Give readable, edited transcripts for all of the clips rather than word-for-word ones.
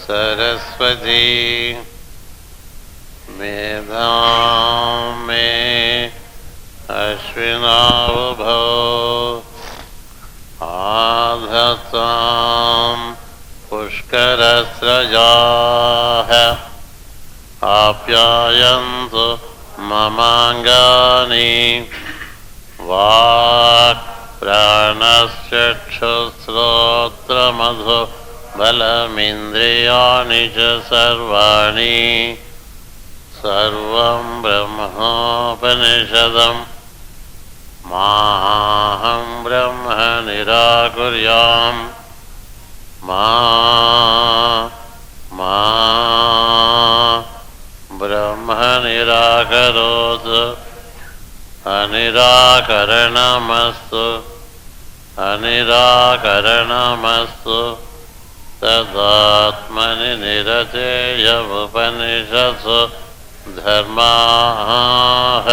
सरस्वती मेधां मे अश्विनावुभौ आधत्तां पुष्करस्रजाः आप्यायन्तु ममाङ्गानि वाक् प्राणश्चक्षुश्रोत्रमधो बलमिन्द्रियाणि च सर्वाणि सर्वं ब्रह्मोपनिषदं माहं ब्रह्म निराकुर्याम् मा ब्रह्म निराकरोतु अनिराकरणमस्तु तदात्मनि निरतेयमुपनिषत्सु धर्माः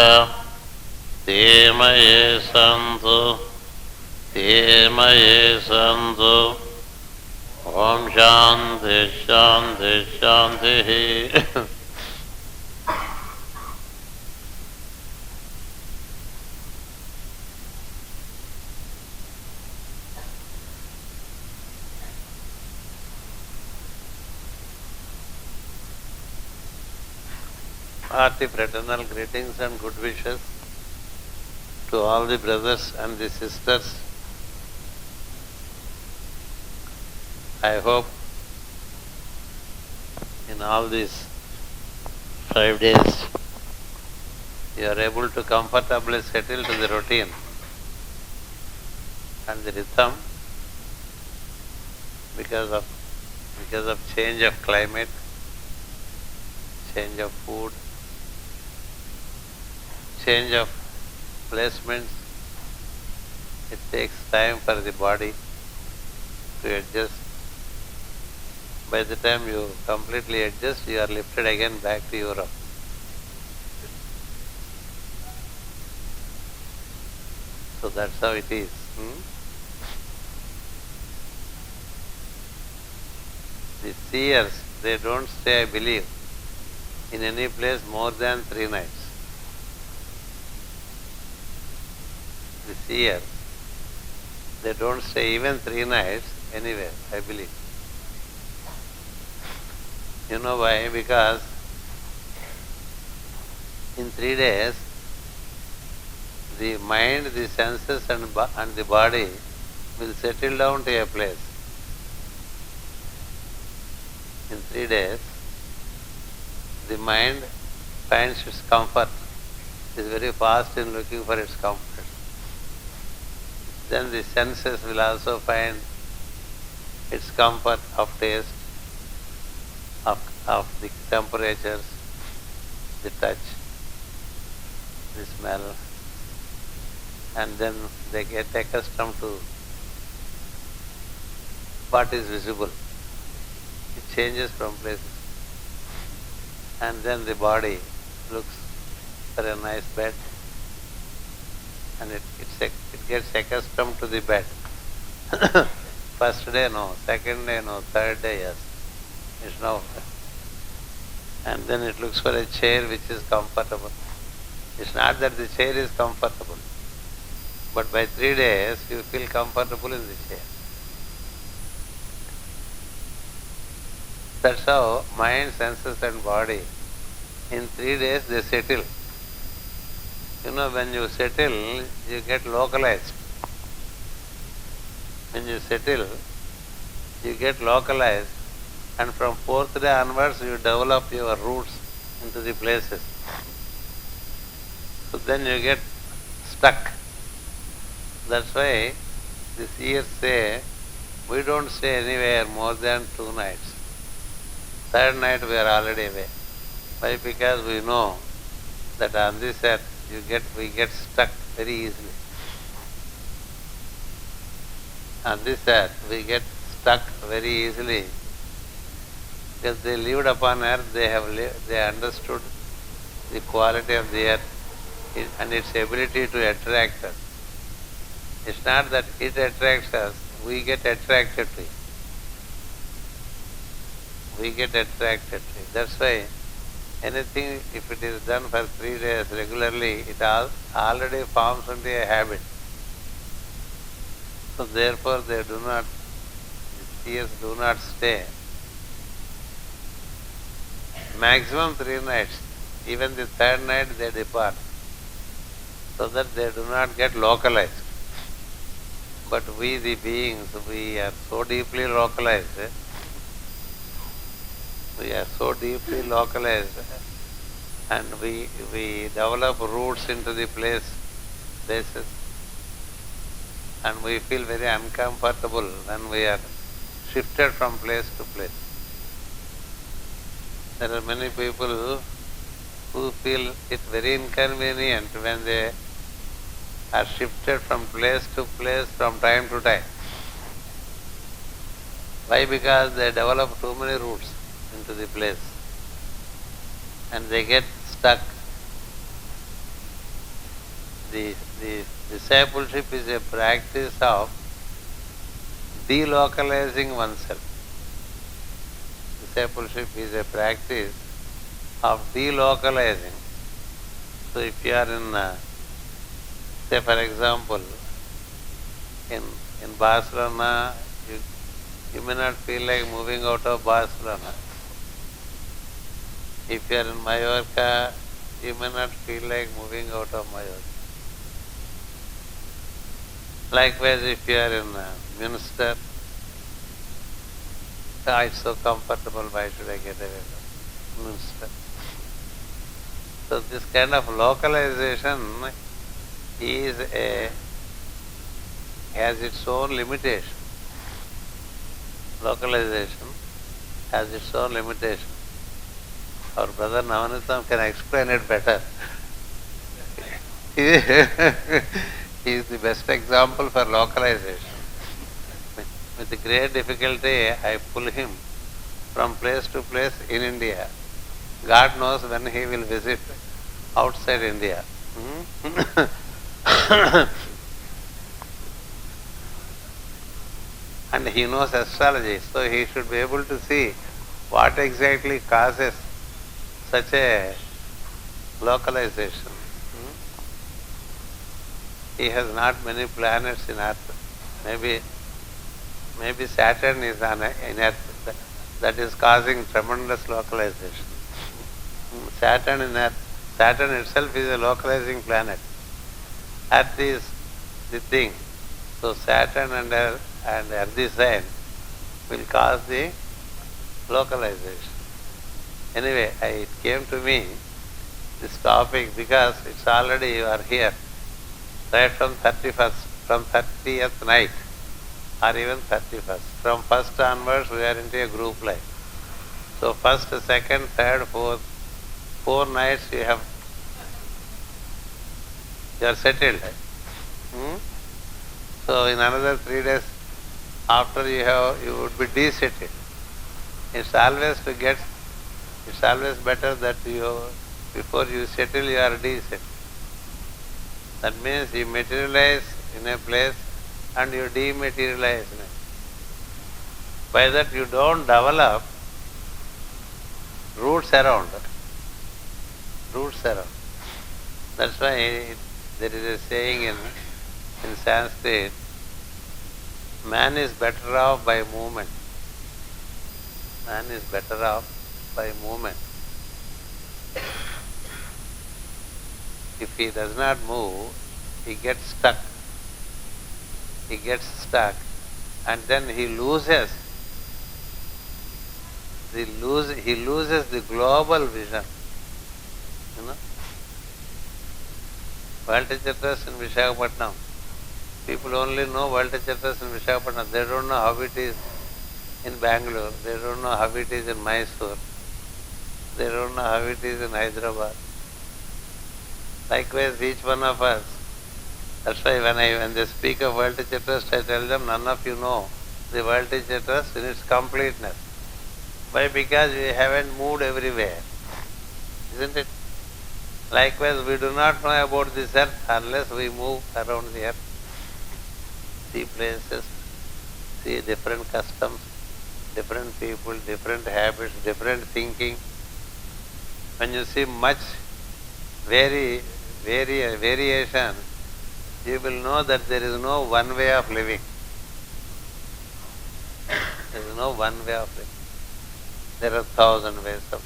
ते मये सन्तु ओम शांति शांति शांति। Hearty fraternal greetings and good wishes to all the brothers and the sisters. I hope in all these 5 days you are able to comfortably settle to the routine and the rhythm because of change of climate, change of food, change of placements. It takes time for the body to adjust. By the time you completely adjust, you are lifted again back to Europe. So that's how it is. The seers, they don't stay, I believe, in any place more than 3 nights. The seers, they don't stay even 3 nights anywhere, I believe. You know why? Because in 3 days, the mind, the senses and the body will settle down to a place. In 3 days, the mind finds its comfort, is very fast in looking for its comfort. Then the senses will also find its comfort of taste, of the temperatures, the touch, the smell, and then they get accustomed to what is visible. It changes from places. And then the body looks for a nice bed and it gets accustomed to the bed. First day no, second day no, third day yes. It's now. And then it looks for a chair which is comfortable. It's not that the chair is comfortable, but by 3 days you feel comfortable in the chair. That's how mind, senses and body, in 3 days they settle. You know, when you settle, you get localized. When you settle, you get localized, and from 4th day onwards you develop your roots into the places. So then you get stuck. That's why the seers say, we don't stay anywhere more than 2 nights. 3rd night we are already away. Why? Because we know that on this earth we get stuck very easily. On this earth we get stuck very easily because they lived upon earth, they understood the quality of the earth and its ability to attract us. It's not that it attracts us, we get attracted to it. we get attracted to it. That's why anything, if it is done for 3 days regularly, it already forms into a habit. So therefore they do not, the tears do not stay. Maximum 3 nights. Even the third night they depart. So that they do not get localized. But we the beings, we are so deeply localized. We are so deeply localized and we develop roots into the places, and we feel very uncomfortable when we are shifted from place to place. There are many people who feel it very inconvenient when they are shifted from place to place from time to time. Why? Because they develop too many roots into the place and they get stuck. The discipleship is a practice of delocalizing oneself. Discipleship is a practice of delocalizing. So if you are in, say for example, in Barcelona, you may not feel like moving out of Barcelona. If you are in Mallorca, you may not feel like moving out of Mallorca. Likewise, if you are in Munster, it's so comfortable, why should I get away from Munster? So this kind of localization has its own limitation. Localization has its own limitation. Our brother Navanitam can explain it better. He is the best example for localization. With great difficulty, I pull him from place to place in India. God knows when he will visit outside India. And he knows astrology, so he should be able to see what exactly causes such a localization. He has not many planets in Earth. Maybe Saturn is in Earth. That is causing tremendous localization. Saturn itself is a localizing planet. Earth is the thing. So Saturn and Earth sign will cause the localization. Anyway, it came to me, this topic, because it's already, you are here. Right from 30th night or even 31st. From 1st onwards we are into a group life. So 1st, 2nd, 3rd, 4th, 4 nights you are settled. So in another 3 days after you would be desettled. It's always better that before you settle you are desettled. That means you materialize in a place and you dematerialize in it. By that you don't develop roots around. That's why there is a saying in Sanskrit, man is better off by movement. Man is better off by movement. If he does not move, he gets stuck. And then he loses the global vision. World Chatras in Visakhapatnam. People only know World Chatras in Visakhapatnam. They don't know how it is in Bangalore. They don't know how it is in Mysore. They don't know how it is in Hyderabad. Likewise, each one of us. That's why when they speak of World Chatras, I tell them, none of you know the World Chatras in its completeness. Why? Because we haven't moved everywhere. Isn't it? Likewise, we do not know about this earth unless we move around the earth. See places, see different customs, different people, different habits, different thinking. When you see much variation, you will know that there is no one way of living. There is no one way of living. There are 1,000 ways of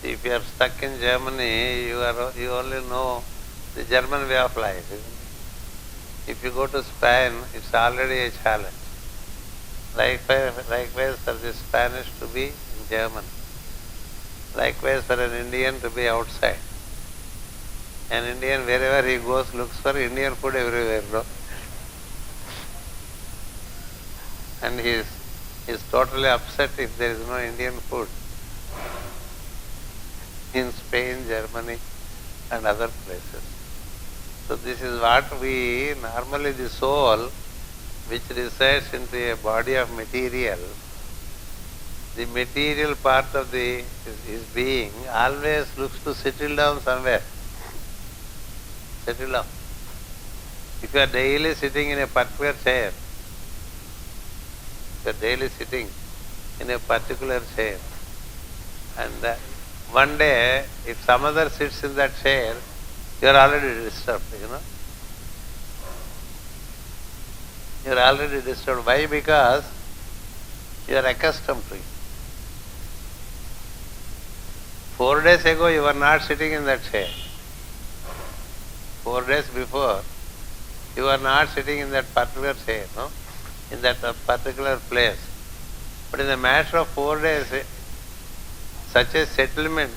living. If you are stuck in Germany, you only know the German way of life, isn't it? If you go to Spain, it's already a challenge. Likewise for the Spanish to be in German. Likewise for an Indian to be outside. An Indian, wherever he goes, looks for Indian food everywhere, no? And he is totally upset if there is no Indian food in Spain, Germany and other places. So this is what we, normally the soul which resides into a body of material, the material part of his being always looks to settle down somewhere. Settle down. If you are daily sitting in a particular chair, and one day, if some other sits in that chair, you are already disturbed, You are already disturbed. Why? Because you are accustomed to it. 4 days ago, you were not sitting in that chair. 4 days before, you were not sitting in that particular chair, no? In that particular place. But in a matter of 4 days, such a settlement,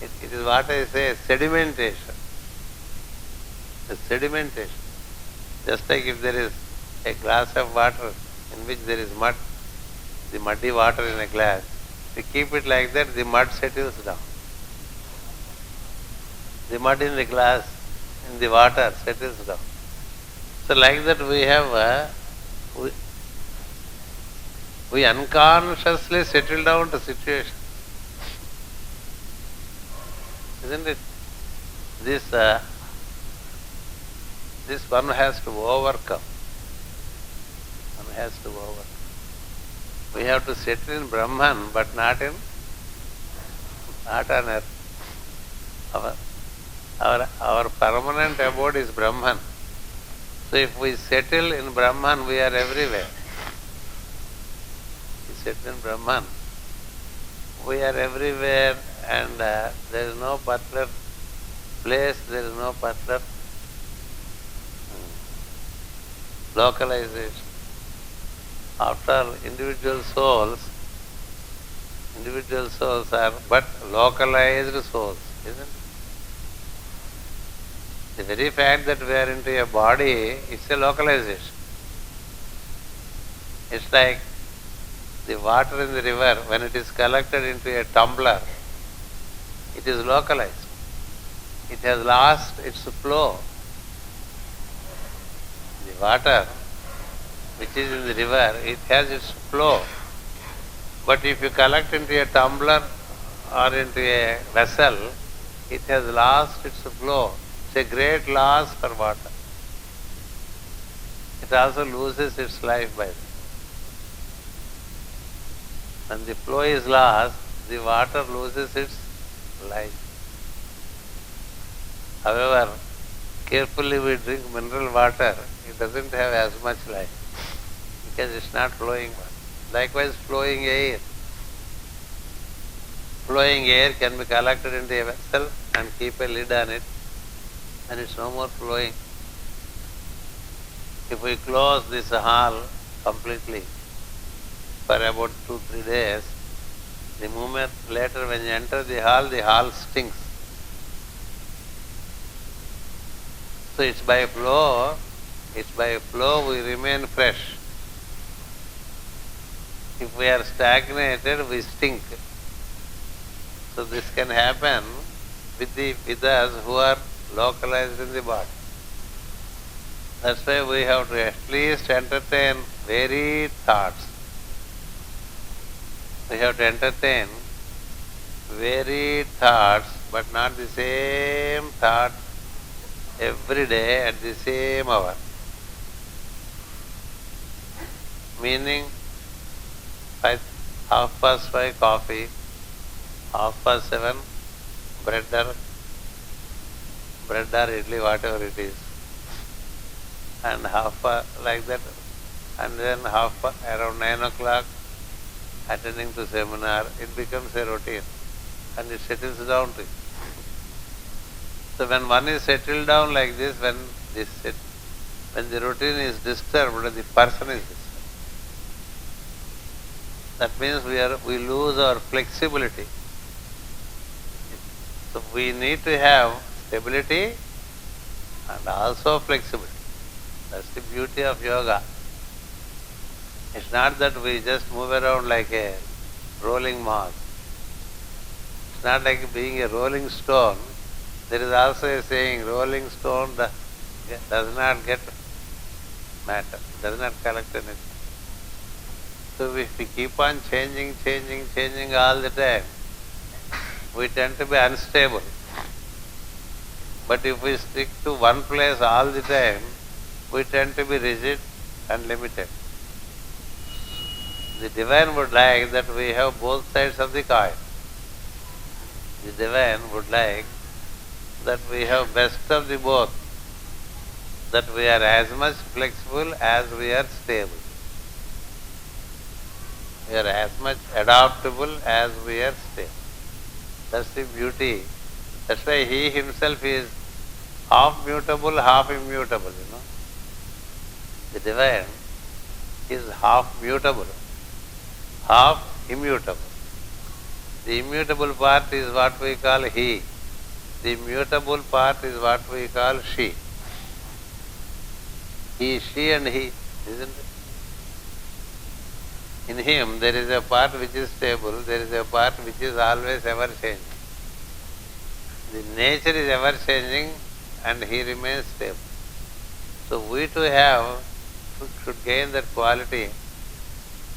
it is what I say, sedimentation. The sedimentation. Just like if there is a glass of water in which there is mud, the muddy water in a glass, we keep it like that, the mud settles down. The mud in the glass, in the water, settles down. So like that we have, we unconsciously settle down to situation. Isn't it? This one has to overcome. One has to overcome. We have to settle in Brahman, but not on earth. Our permanent abode is Brahman. So if we settle in Brahman, we are everywhere. We settle in Brahman, we are everywhere, and there is no particular place, there is no particular localization. After all, individual souls are but localized souls, isn't it? The very fact that we are into a body, it's a localization. It's like the water in the river, when it is collected into a tumbler, it is localized. It has lost its flow. The water which is in the river, it has its flow. But if you collect into a tumbler or into a vessel, it has lost its flow. It's a great loss for water. It also loses its life by that. When the flow is lost, the water loses its life. However, carefully we drink mineral water, it doesn't have as much life because it's not flowing water. Likewise, flowing air. Flowing air can be collected into a vessel and keep a lid on it, and it's no more flowing. If we close this hall completely for about 2-3 days, the moment later when you enter the hall stinks. So it's by flow we remain fresh. If we are stagnated, we stink. So this can happen with us who are localized in the body. That's why we have to at least entertain varied thoughts. We have to entertain varied thoughts, but not the same thought every day at the same hour. Meaning, 5:30 coffee, 7:30 bread or idli, whatever it is, and like that, and then around 9 o'clock attending to seminar. It becomes a routine, and it settles down to it. So when one is settled down like this, when the routine is disturbed, the person is disturbed. That means we lose our flexibility. So we need to have stability and also flexibility. That's the beauty of yoga. It's not that we just move around like a rolling moss. It's not like being a rolling stone. There is also a saying, rolling stone does not get matter, does not collect anything. So if we keep on changing all the time, we tend to be unstable. But if we stick to one place all the time, we tend to be rigid and limited. The divine would like that we have both sides of the coin. The divine would like that we have best of the both, that we are as much flexible as we are stable. We are as much adaptable as we are stable. That's the beauty. That's why he himself is half mutable, half immutable, The divine is half mutable, half immutable. The immutable part is what we call he. The mutable part is what we call she. He, she and he, isn't it? In him there is a part which is stable, there is a part which is always ever changing. The nature is ever changing and he remains stable. So we too should gain that quality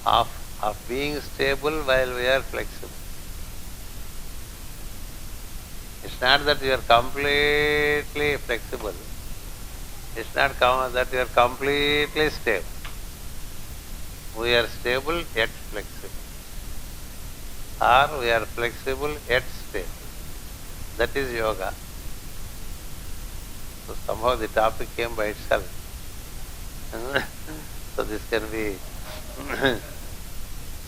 of being stable while we are flexible. It's not that you are completely flexible. It's not that you are completely stable. We are stable yet flexible. Or we are flexible yet stable. That is yoga. So somehow the topic came by itself. So this can be,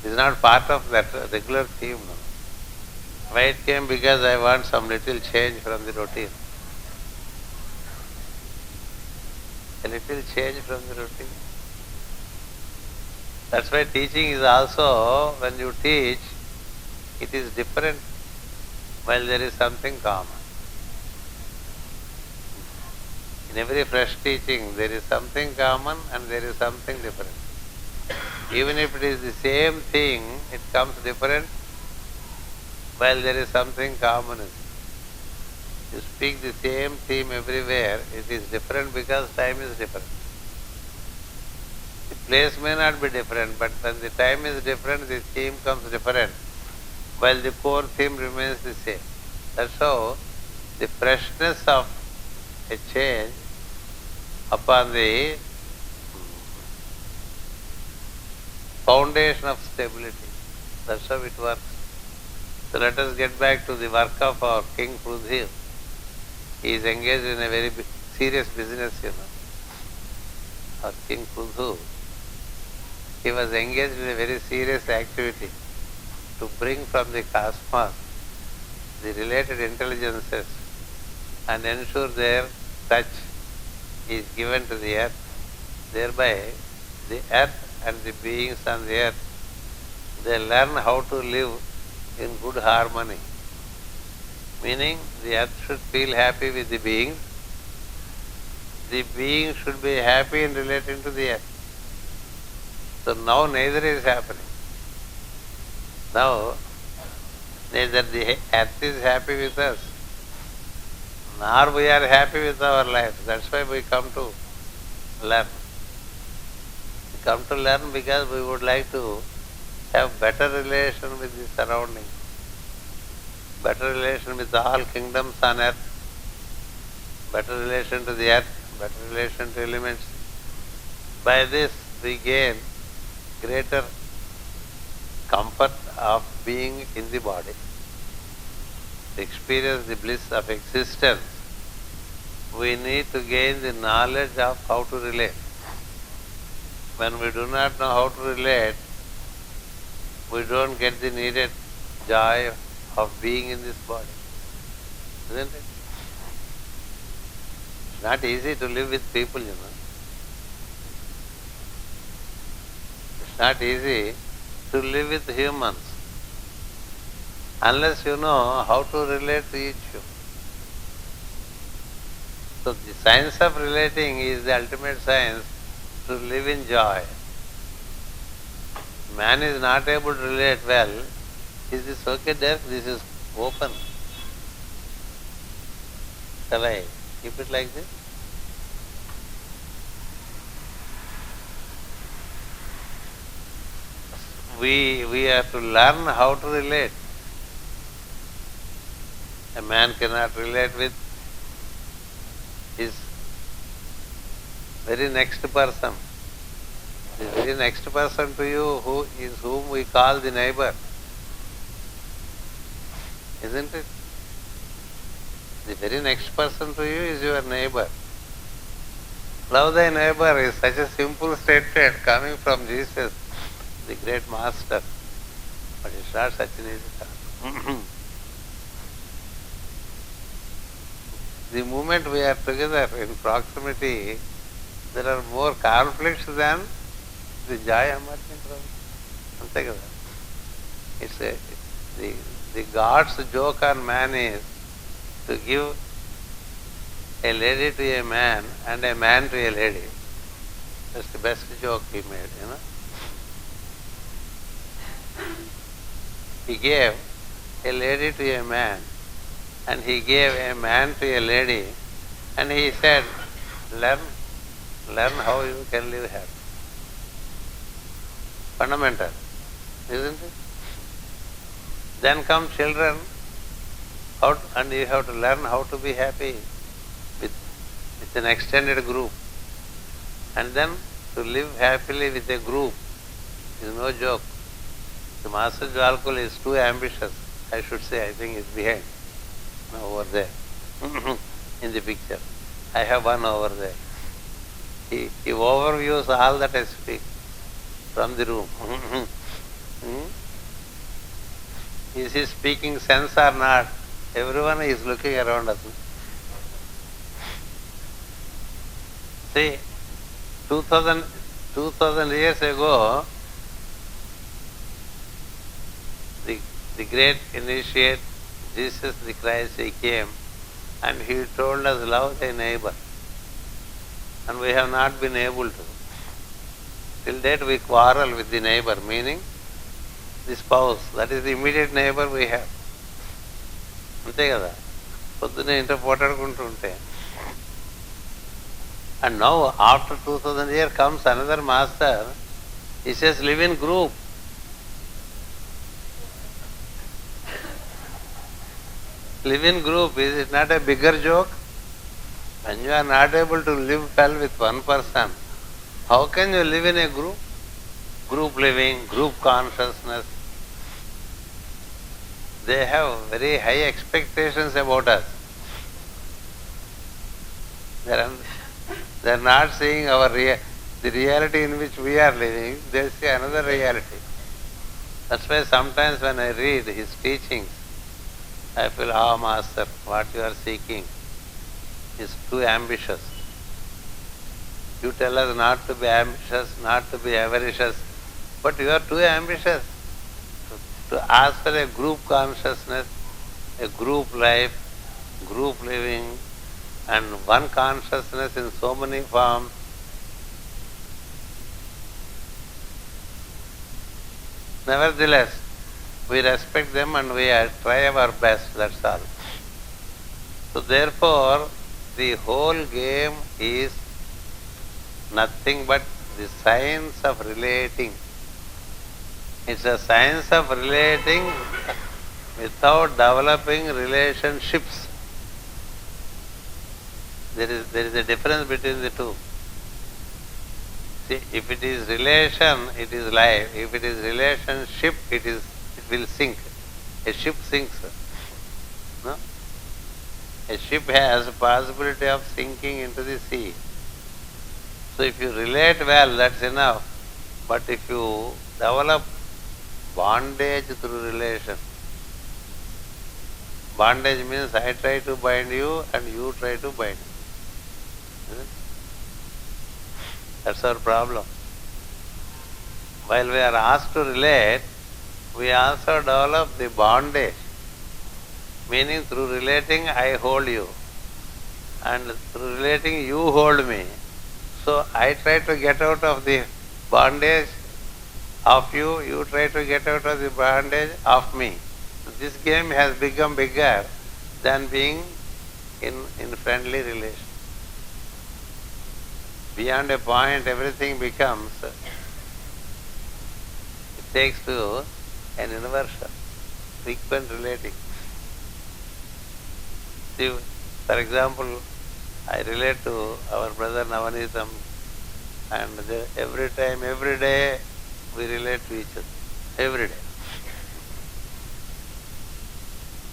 this is not part of that regular theme. No? Why it came? Because I want some little change from the routine. A little change from the routine. That's why teaching is also, when you teach, it is different while there is something common. In every fresh teaching, there is something common and there is something different. Even if it is the same thing, it comes different while there is something common. You speak the same theme everywhere, it is different because time is different. The place may not be different, but when the time is different, the theme comes different, while the core theme remains the same. That's how the freshness of a change upon the foundation of stability. That's how it works. So let us get back to the work of our King Prithu. He is engaged in a very serious business, Our King Prithu, he was engaged in a very serious activity to bring from the cosmos the related intelligences and ensure their touch is given to the earth. Thereby, the earth and the beings on the earth, they learn how to live in good harmony. Meaning, the earth should feel happy with the beings should be happy in relating to the earth. So now neither is happening. Now, neither the earth is happy with us, nor we are happy with our life. That's why we come to learn. We come to learn because we would like to have better relation with the surroundings, better relation with all kingdoms on earth, better relation to the earth, better relation to elements. By this we gain greater comfort of being in the body, to experience the bliss of existence, we need to gain the knowledge of how to relate. When we do not know how to relate, we don't get the needed joy of being in this body. Isn't it? It's not easy to live with people, It's not easy to live with humans unless you know how to relate to each human. So the science of relating is the ultimate science to live in joy. Man is not able to relate well. Is this okay there? This is open. Shall I keep it like this? We have to learn how to relate. A man cannot relate with his very next person. The very next person to you whom we call the neighbor. Isn't it? The very next person to you is your neighbor. Love thy neighbor is such a simple statement coming from Jesus, the great master. But it's not such an easy task. The moment we are together in proximity, there are more conflicts than the joy emerging from together. The God's joke on man is to give a lady to a man and a man to a lady. That's the best joke he made, He gave a lady to a man and he gave a man to a lady and he said, learn how you can live happy. Fundamental, isn't it? Then come children, and you have to learn how to be happy with an extended group. And then to live happily with a group is no joke. The Master Jwalkul is too ambitious, I should say. I think he's behind, over there, in the picture. I have one over there. He overviews all that I speak from the room. Is he speaking sense or not? Everyone is looking around us. See, 2000 years ago, the great initiate, Jesus the Christ, he came and he told us, love thy neighbor. And we have not been able to. Till date we quarrel with the neighbor, meaning the spouse. That is the immediate neighbor we have. అంతే కదా, పొద్దునే ఇంట్లో పోటాడుకుంటూ ఉంటే. And now after 2000 years comes another master. He says live in group. Live in group. Is it not a bigger joke? When you are not able to live well with one person, how can you live in a group? Group living, group consciousness. They have very high expectations about us. They are not seeing the reality in which we are living. They see another reality. That's why sometimes when I read his teachings, I feel, Master, what you are seeking is too ambitious. You tell us not to be ambitious, not to be avaricious, but you are too ambitious to ask for a group consciousness, a group life, group living, and one consciousness in so many forms. Nevertheless, we respect them and we try our best, that's all. So therefore, the whole game is nothing but the science of relating. It's a science of relating without developing relationships. There is a difference between the two. See, if it is relation, it is life. If it is relationship, it will sink. A ship sinks. No? A ship has a possibility of sinking into the sea. So if you relate well, that's enough. But if you develop bondage through relation, bondage means I try to bind you and you try to bind me. Isn't it? That's our problem. While we are asked to relate, we also develop the bondage. Meaning through relating I hold you and through relating you hold me. So I try to get out of the bondage of you, you try to get out of the bondage of me. So this game has become bigger than being in friendly relation. Beyond a point everything becomes, it takes to an inversion, frequent relating. See, for example, I relate to our brother Navanitam, and every time, every day, we relate to each other. Every day.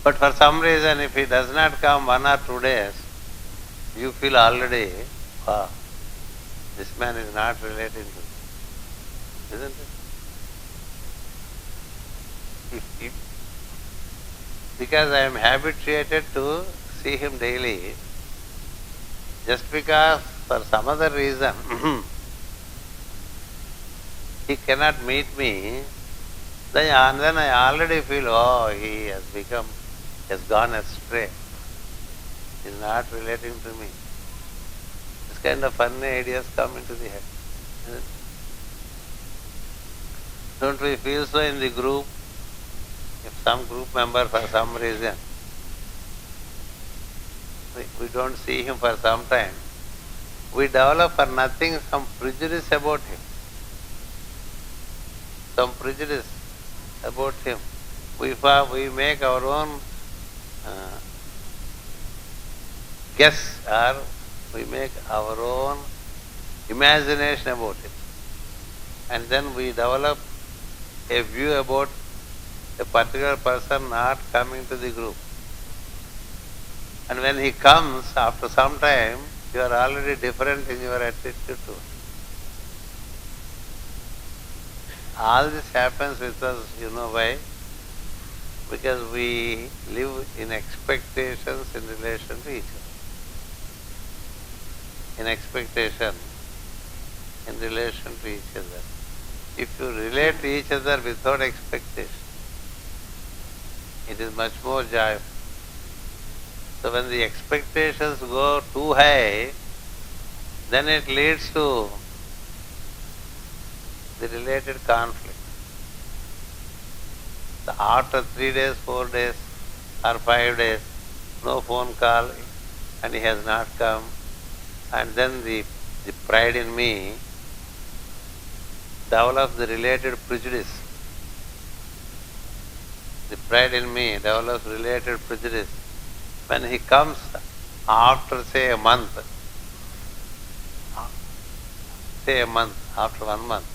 But for some reason, if he does not come 1 or 2 days, you feel already, wow, this man is not relating to me. Isn't it? Because I am habituated to see him daily, just because for some other reason he cannot meet me, then I already feel, oh, he has gone astray. He is not relating to me. This kind of funny ideas come into the head. Don't we feel so in the group? If some group member for some reason, we don't see him for some time, we develop for nothing some prejudice about him. Some prejudice about him. We make our own guess, or we make our own imagination about it. And then we develop a view about a particular person not coming to the group. And when he comes, after some time, you are already different in your attitude to it. All this happens with us, you know why? Because we live in expectations in relation to each other. In expectation in relation to each other. If you relate to each other without expectation, it is much more joyful. So when the expectations go too high, then it leads to the related conflict. So after 3 days, 4 days, or 5 days, no phone call, and he has not come, and then the pride in me develops the related prejudice. The pride in me develops related prejudice. When he comes after, say, a month, after 1 month,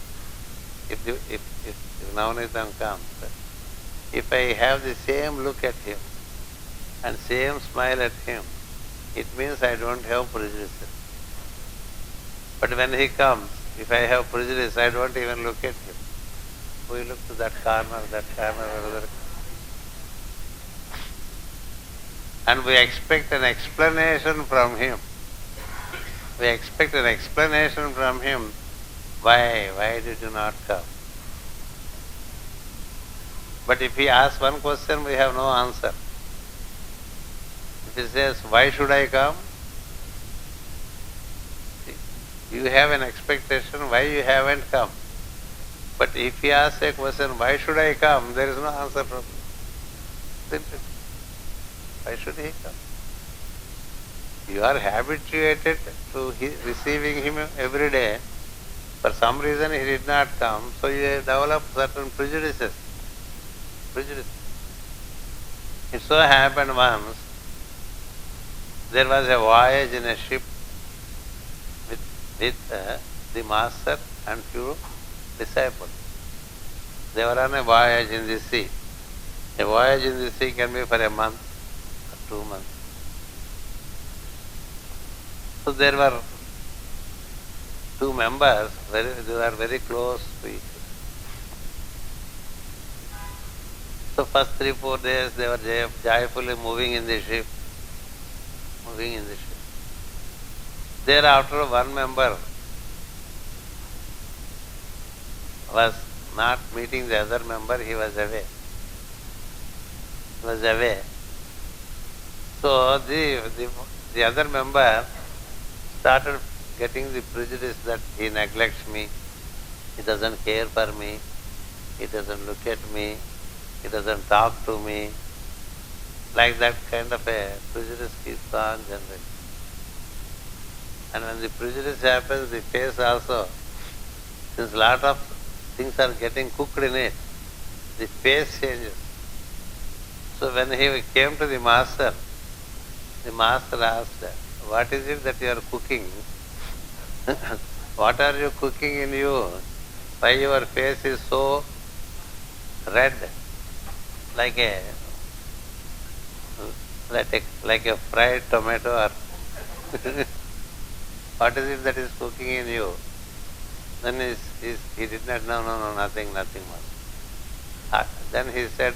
if Navanitam comes, if I have the same look at him and same smile at him, it means I don't have prejudices. But when he comes, if I have prejudice, I don't even look at him. We look to that corner, another. And we expect an explanation from him. We expect an explanation from him. Why did you not come? But if he asks one question, we have no answer. If he says, why should I come? You have an expectation, why you haven't come? But if he asks a question, why should I come? There is no answer from him. Why should he come? You are habituated to receiving him every day. For some reason he did not come, so you develop certain prejudices. It so happened once, there was a voyage in a ship with the master and few disciples. They were on a voyage in the sea. A voyage in the sea can be for a month or 2 months. So there were two members, they were very close to each other. So first 3-4 days they were joyfully moving in the ship. Thereafter one member was not meeting the other member, he was away. So the other member started getting the prejudice that he neglects me, he doesn't care for me, he doesn't look at me, he doesn't talk to me. Like that kind of a prejudice keeps on generating. And when the prejudice happens, the face also, since lot of things are getting cooked in it, the face changes. So when he came to the master asked, what is it that you are cooking? What are you cooking in you? Why your face is so red, like a fried tomato, or what is it that is cooking in you? Then he did not know, no, nothing much. Then he said,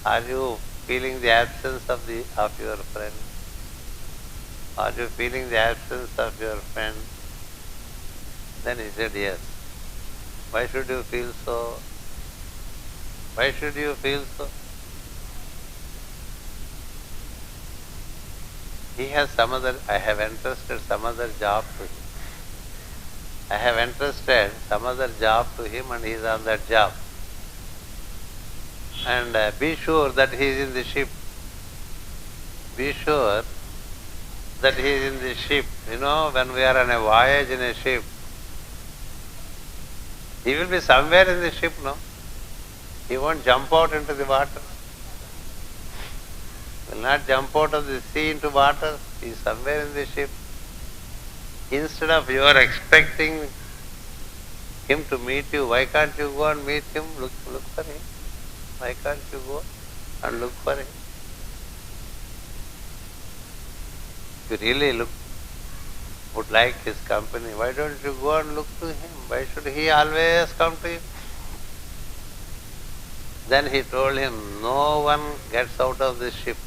are you feeling the absence of your friend? Are you feeling the absence of your friend? Then he said, yes. Why should you feel so? Why should you feel so? I have entrusted some other job to him. And he is on that job. And be sure that he is in the ship. You know, when we are on a voyage in a ship, he will be somewhere in the ship, no? He won't jump out into the water. Will not jump out of the sea into water. He is somewhere in the ship. Instead of you are expecting him to meet you, why can't you go and meet him? Look for him. Why can't you go and look for him? If you really would like his company, why don't you go and look to him? Why should he always come to you? Then he told him, no one gets out of this ship.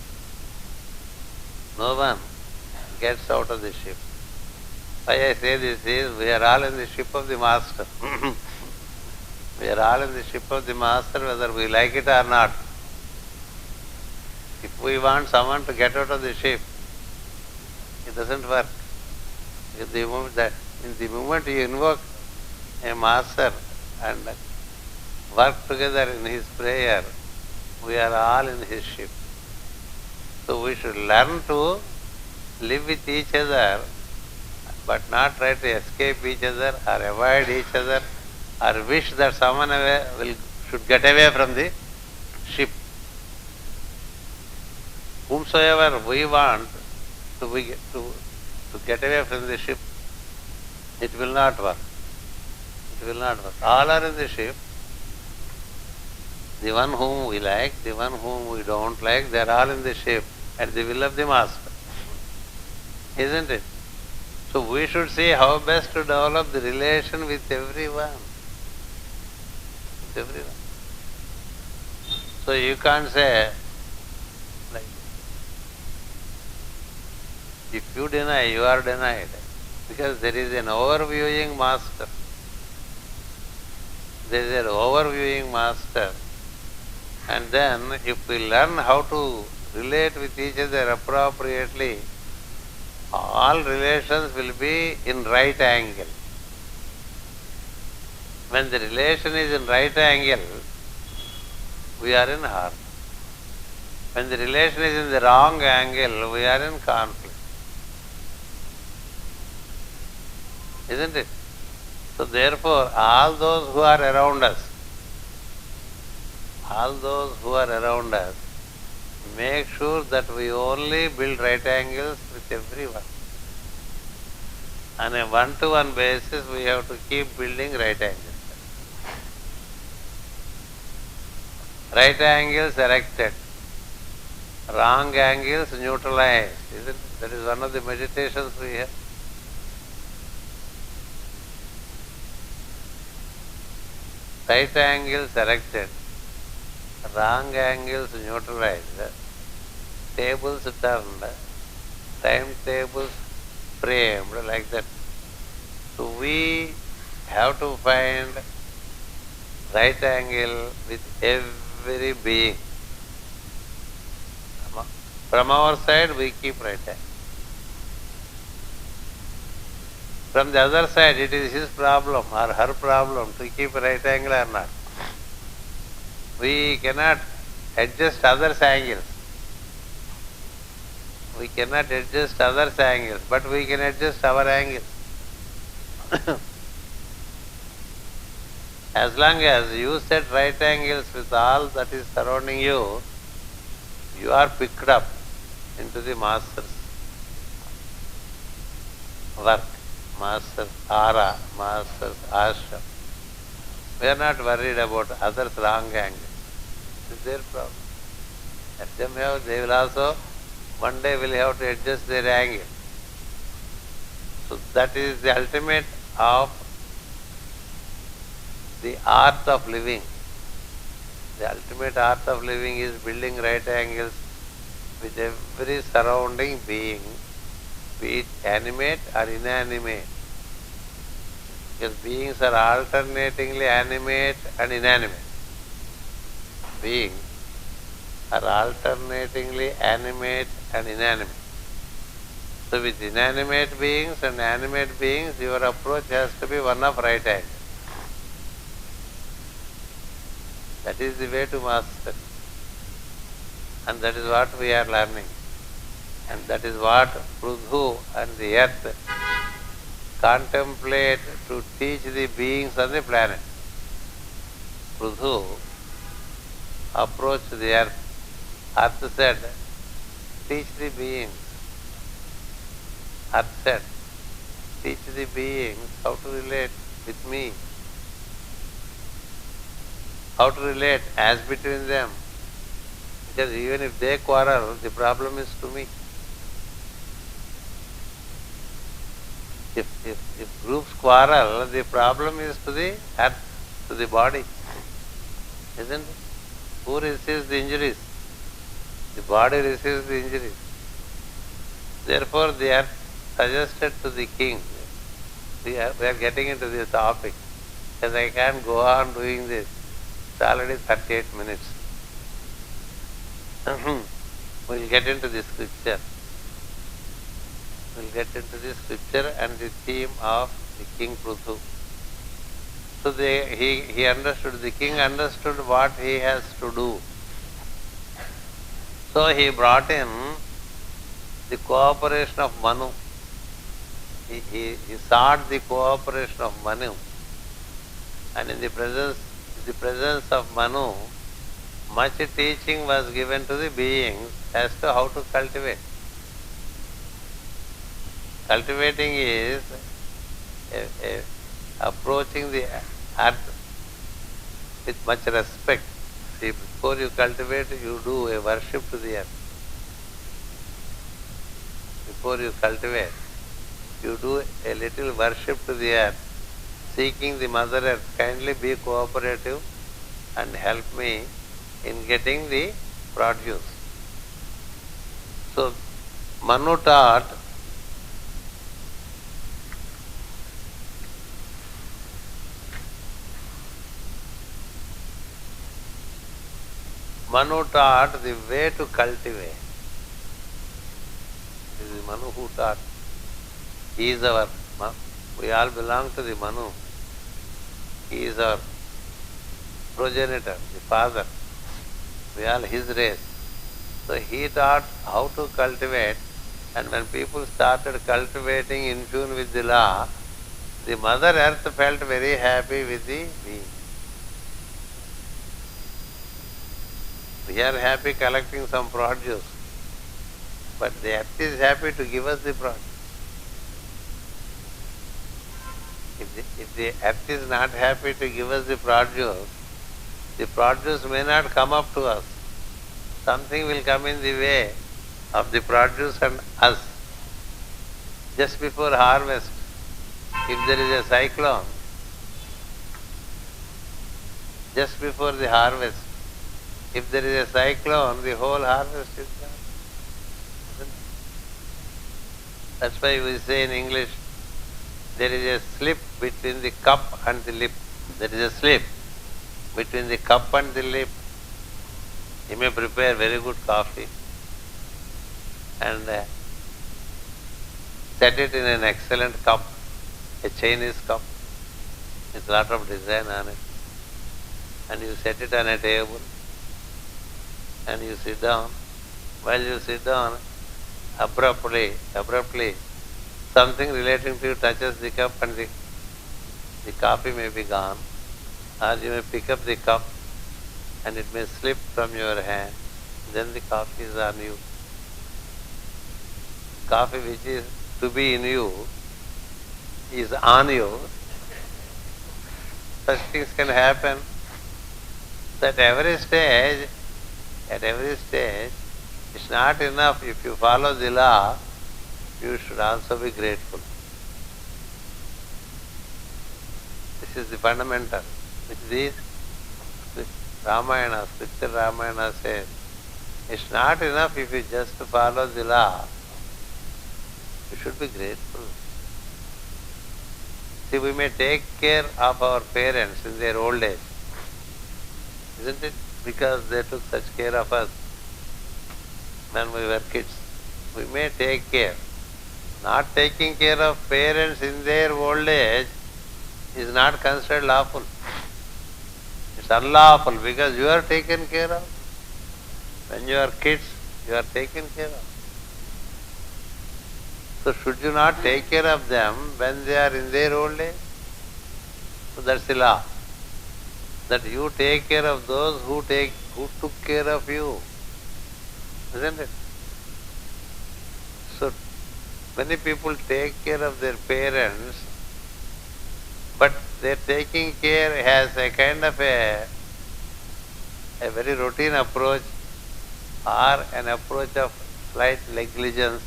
No one gets out of the ship. Why I say this is, we are all in the ship of the Master. We are all in the ship of the Master, whether we like it or not. If we want someone to get out of the ship, it doesn't work. In the moment you invoke a Master and work together in his prayer, we are all in his ship. So we should learn to live with each other, but not try to escape each other or avoid each other or wish that someone should get away from the ship. Whomsoever we want to get away from the ship, it will not work. All are in the ship. The one whom we like, the one whom we don't like, they are all in the ship at the will of the Master. Isn't it? So we should see how best to develop the relation with everyone. So you can't say, like, if you deny, you are denied. Because there is an overviewing Master. There is an overviewing Master. And then if we learn how to relate with each other appropriately, all relations will be in right angle. When the relation is in right angle, we are in harmony. When the relation is in the wrong angle, we are in conflict. Isn't it? So therefore, all those who are around us, make sure that we only build right angles with everyone. On a one-to-one basis, we have to keep building right angles. Right angles erected, wrong angles neutralized. Isn't it? That is one of the meditations we have. Right angles erected, wrong angles neutralized, tables turned, timetables framed like that. So we have to find right angle with every being. From our side we keep right angle. From the other side it is his problem or her problem to keep right angle or not. We cannot adjust others' angles. We cannot adjust others' angles, but we can adjust our angles. As long as you set right angles with all that is surrounding you, you are picked up into the Master's work, Master's aura, Master's ashram. We are not worried about others' wrong angles. It is their problem. Let them have, they will also one day will have to adjust their angle. So that is the ultimate of the art of living. The ultimate art of living is building right angles with every surrounding being, be it animate or inanimate. Because beings are alternatingly animate and inanimate. Beings are alternatingly animate and inanimate. So with inanimate beings and animate beings, your approach has to be one of right angle. That is the way to master. And that is what we are learning. And that is what Prithu and the earth contemplate to teach the beings on the planet. Prithu approached the earth. Earth said, teach the beings. Earth said, teach the beings how to relate with me. How to relate as between them. Because even if they quarrel, the problem is to me. If groups quarrel, the problem is to the earth, to the body. Isn't it? Who receives the injuries? The body receives the injuries. Therefore, the earth suggested to the king, we are getting into this topic, because I can't go on doing this. It's already 38 minutes. We'll get into the scripture. We'll get into the scripture and the theme of the King Prithu. So he understood, the king understood what he has to do. So he brought in the cooperation of Manu. He sought the cooperation of Manu. And in the presence of Manu, much teaching was given to the beings as to how to cultivate. Cultivating is approaching the earth with much respect. See, before you cultivate, you do a worship to the earth. Before you cultivate, you do a little worship to the earth, seeking the Mother Earth, kindly be cooperative and help me in getting the produce. So, Manu taught the way to cultivate. It is Manu who taught. He is our, we all belong to the Manu. He is our progenitor, the father. We are his race. So he taught how to cultivate, and when people started cultivating in tune with the law, the Mother Earth felt very happy with the being. We are happy collecting some produce, but the earth is happy to give us the produce. If the earth is not happy to give us the produce may not come up to us. Something will come in the way of the produce and us. Just before harvest, if there is a cyclone, just before the harvest, if there is a cyclone, the whole harvest is gone. That's why we say in English, there is a slip between the cup and the lip. There is a slip between the cup and the lip. You may prepare very good coffee and set it in an excellent cup, a Chinese cup with a lot of design on it. And you set it on a table and you sit down. While you sit down, abruptly, something relating to you touches the cup and the coffee may be gone. Or you may pick up the cup and it may slip from your hand. Then the coffee is on you. Coffee which is to be in you is on you. Such things can happen. So at every stage, it's not enough. If you follow the law, you should also be grateful. This is the fundamental. Which these Ramayana, scripture Ramayana says, it's not enough if you just follow the law. You should be grateful. See, we may take care of our parents in their old age. Isn't it? Because they took such care of us when we were kids. We may take care. Not taking care of parents in their old age is not considered lawful. It's unlawful because you are taken care of. When you are kids, you are taken care of. So should you not take care of them when they are in their old age? So that's the law. That you take care of those who took care of you. Isn't it? So many people take care of their parents, but their taking care has a kind of a very routine approach or an approach of slight negligence.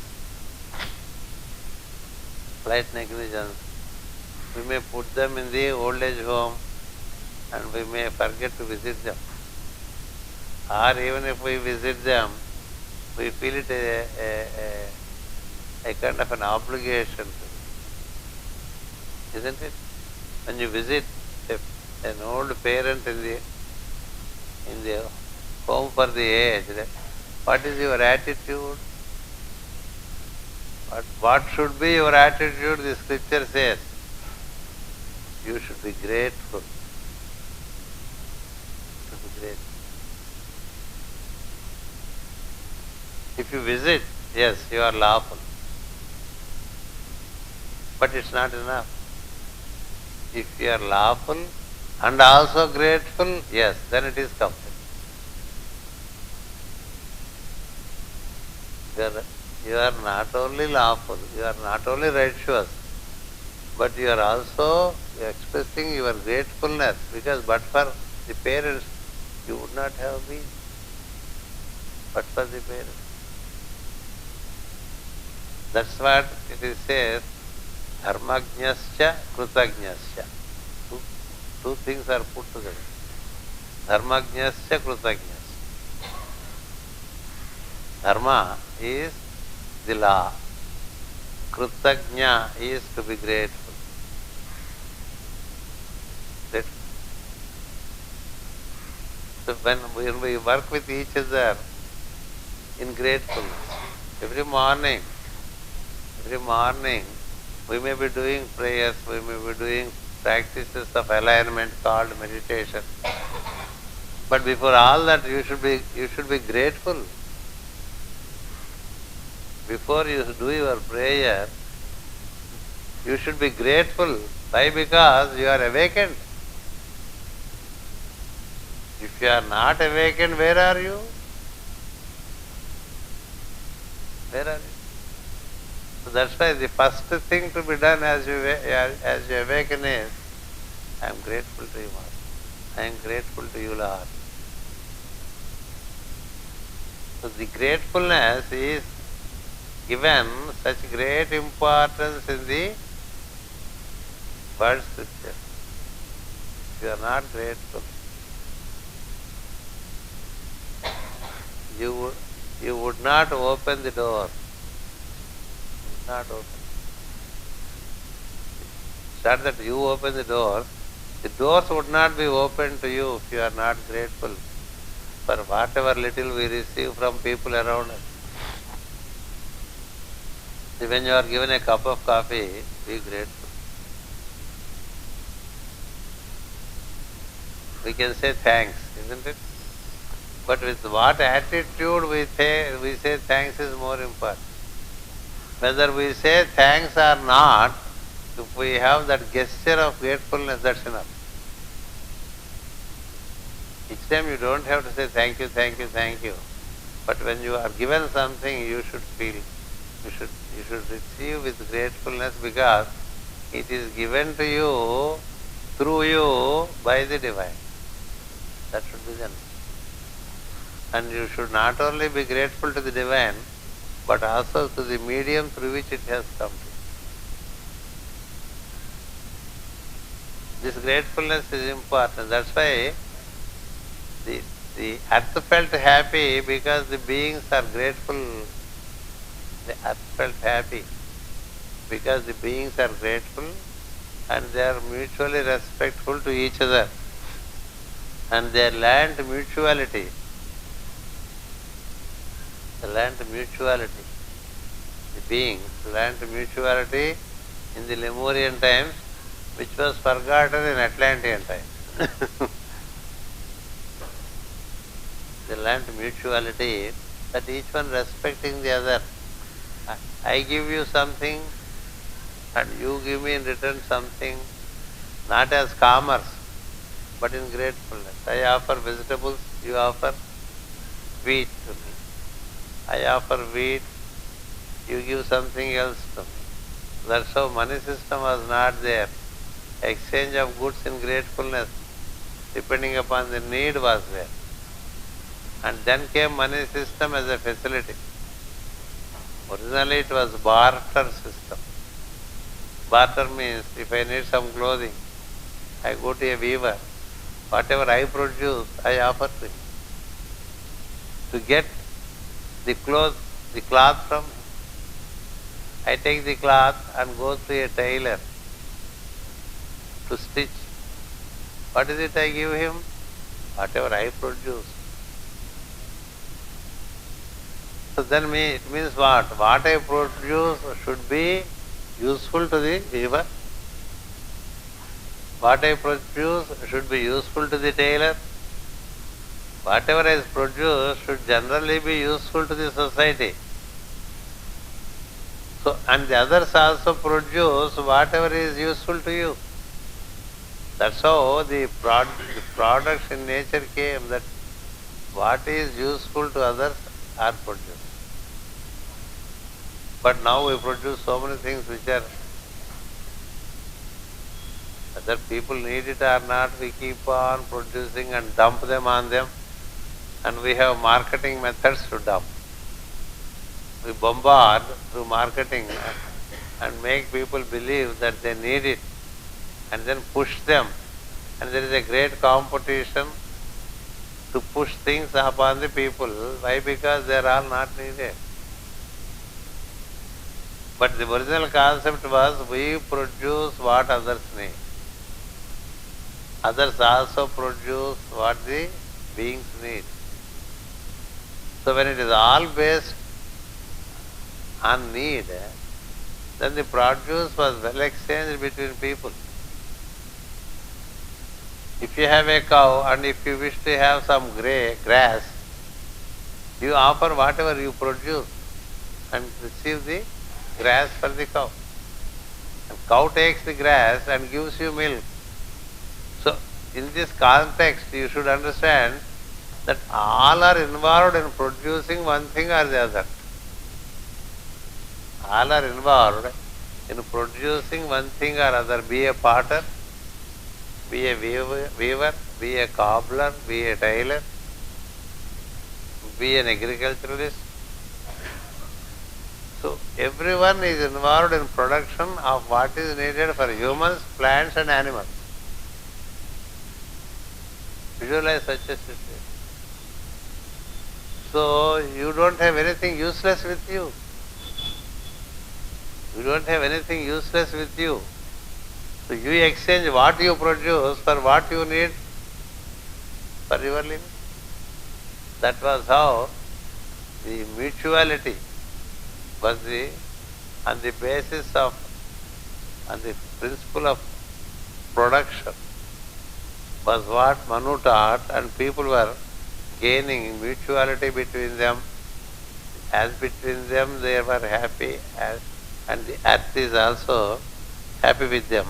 We may put them in the old age home and we may forget to visit them. Or even if we visit them, we feel it a kind of an obligation to them. Isn't it? When you visit an old parent in the home for the aged, what is your attitude? What should be your attitude? The scripture says, you should be grateful. If you visit, yes, you are lawful. But it's not enough. If you are lawful and also grateful, yes, then it is complete. You are not only lawful, you are not only righteous, but you are also expressing your gratefulness, because but for the parents, you would not have been. But for the parents. That's what it says, dharmajnascha krutajnascha. Two things are put together. Dharmajnascha krutajnascha. Dharma is the law. Krutajna is to be grateful. So when we work with each other in gratefulness, every morning we may be doing prayers, we may be doing practices of alignment called meditation. But before all that, you should be grateful. Before you do your prayer, you should be grateful. Why? Because you are awakened. If you are not awakened, where are you? Where are you? So that's why the first thing to be done as you awaken is, I am grateful to you, Master. I am grateful to you, Lord. So the gratefulness is given such great importance in the word scripture. If you are not grateful, you would not open the door. You would not open. It's not that you open the doors would not be open to you if you are not grateful for whatever little we receive from people around us. When you are given a cup of coffee, be grateful. We can say thanks, isn't it? But with what attitude we say thanks is more important. Whether we say thanks or not, if we have that gesture of gratefulness, that's enough. Each time you don't have to say thank you, thank you, thank you. But when you are given something, you should feel, you should receive with gratefulness, because it is given to you, through you, by the divine. That should be done. And you should not only be grateful to the divine, but also to the medium through which it has come to. This gratefulness is important. That's why the earth felt happy, because the beings are grateful. The earth felt happy because the beings are grateful and they are mutually respectful to each other. And they learned mutuality. They learned mutuality. The beings learned mutuality in the Lemurian times, which was forgotten in Atlantean times. They learned mutuality, that each one respecting the other. I give you something and you give me in return something, not as commerce, but in gratefulness. I offer vegetables, you offer wheat to me. I offer wheat, you give something else to me. That's how money system was not there. Exchange of goods in gratefulness, depending upon the need, was there. And then came money system as a facility. Originally it was barter system. Barter means, if I need some clothing, I go to a weaver. Whatever I produce, I offer to him. To get the cloth from him. I take the cloth and go to a tailor to stitch. What is it I give him? Whatever I produce. So then it means what? What I produce should be useful to the weaver. What I produce should be useful to the tailor. Whatever is produced should generally be useful to the society. So, and the others also produce whatever is useful to you. That's how the products in nature came, that what is useful to others are produced. But now we produce so many things which are, whether people need it or not, we keep on producing and dump them on them. And we have marketing methods to dump. We bombard through marketing and make people believe that they need it, and then push them. And there is a great competition to push things upon the people. Why? Because they are all not needed. But the original concept was, we produce what others need. Others also produce what the beings need. So when it is all based on need, then the produce was well exchanged between people. If you have a cow and if you wish to have some grass, you offer whatever you produce and receive the grass for the cow. And cow takes the grass and gives you milk. So in this context, you should understand that all are involved in producing one thing or the other. All are involved in producing one thing or other. Be a potter, be a weaver, be a cobbler, be a tailor, be an agriculturalist. So everyone is involved in production of what is needed for humans, plants and animals. Visualize such a situation. So you don't have anything useless with you. You don't have anything useless with you. So you exchange what you produce for what you need for your living. That was how the mutuality was on the basis of, on the principle of production was what Manu taught, and people were gaining mutuality between them. As between them they were happy, and the earth is also happy with them.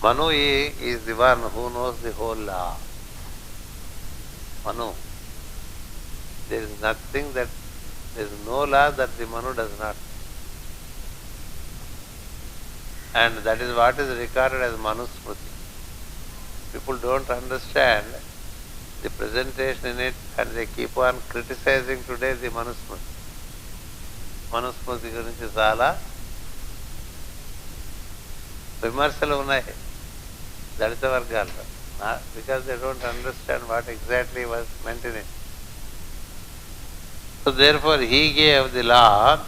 Manu is the one who knows the whole law. Manu. There is nothing that, there is no law that the Manu does not. And that is what is recorded as Manu Smriti. People don't understand the presentation in it, and they keep on criticizing today the Manu Smriti. Manu Smriti gurinchi చాలా విమర్శలు ఉన్నాయి దళిత వర్గాల్లో, because they don't understand what exactly was meant in it. So therefore he gave the law,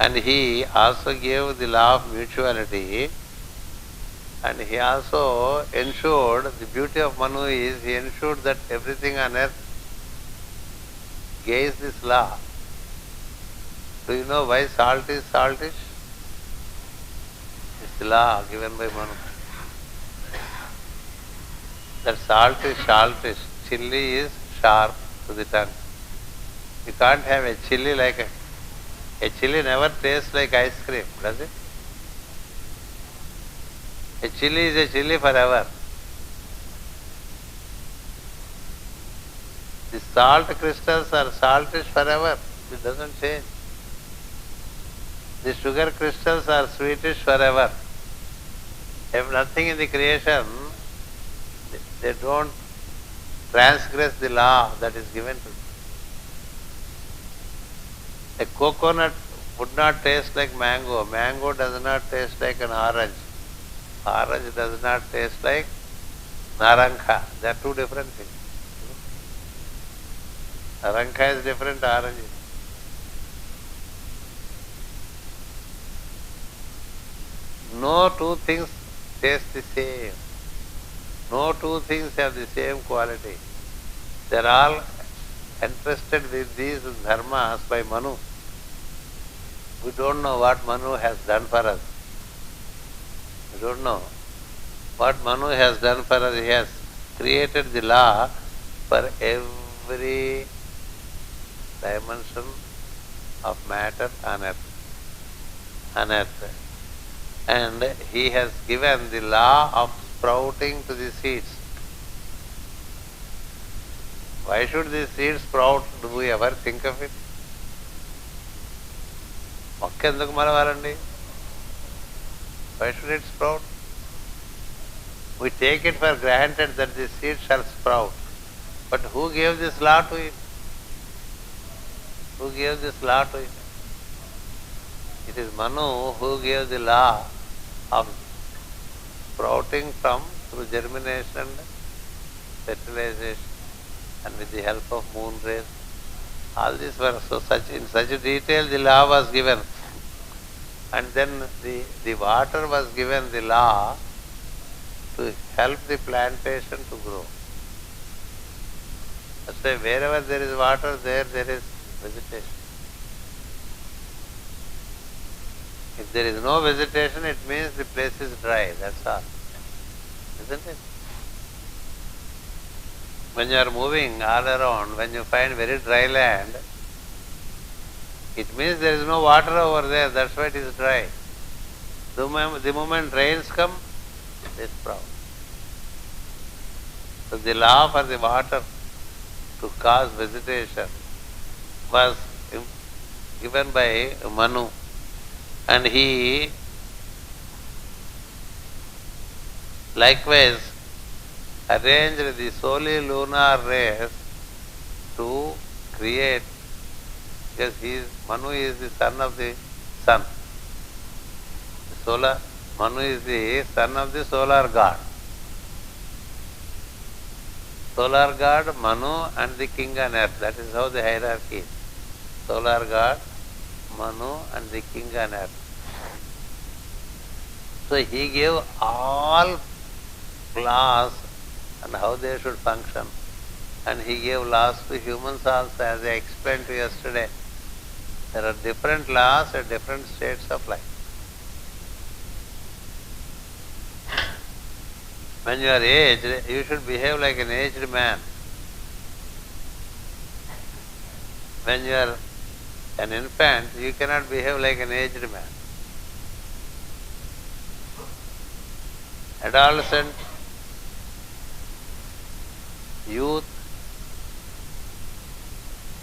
and he also gave the law of mutuality, and he also ensured, the beauty of Manu is he ensured that everything on earth gains this law. Do you know why salt is saltish? It's the law given by Manu. That salt is saltish, chilli is sharp to the tongue. You can't have a chilli like a chilli never tastes like ice cream, does it? A chilli is a chilli forever. The salt crystals are saltish forever. It doesn't change. The sugar crystals are sweetish forever. If nothing in the creation, they don't transgress the law that is given to them. A coconut would not taste like mango. Mango does not taste like an orange. Orange does not taste like narangha. They are two different things. Narangha is different, orange is. No two things taste the same. No two things have the same quality. They are all entrusted with these dharmas by Manu. We don't know what Manu has done for us. We don't know what Manu has done for us. He has created the law for every dimension of matter on earth. And he has given the law of sprouting to the seeds. Why should the seeds sprout? Do we ever think of it? మొక్క ఎందుకు మలవాలండి? Why should it sprout? We take it for granted that the seed shall sprout. But who gave this law to it? Who gave this law to it? It is Manu who gave the law of sprouting through germination and fertilization, and with the help of moon rays. All these were in such detail the law was given. And then the water was given the law to help the plantation to grow. That's why wherever there is water, there is vegetation. If there is no vegetation, it means the place is dry, that's all. Isn't it? When you are moving all around, when you find very dry land, it means there is no water over there, that's why it is dry. The moment rains come, they sprout. So the law for the water to cause vegetation was given by Manu. And he likewise arranged the solely lunar rays to create, because Manu is the son of the sun. Manu is the son of the solar god. Solar god, Manu, and the king on earth. That is how the hierarchy is. Solar god, Manu, and the king on earth. So he gave all laws and how they should function. And he gave laws to humans also, as I explained to you yesterday. There are different laws at different states of life. When you are aged, you should behave like an aged man. When you are an infant, you cannot behave like an aged man. Adolescent, youth,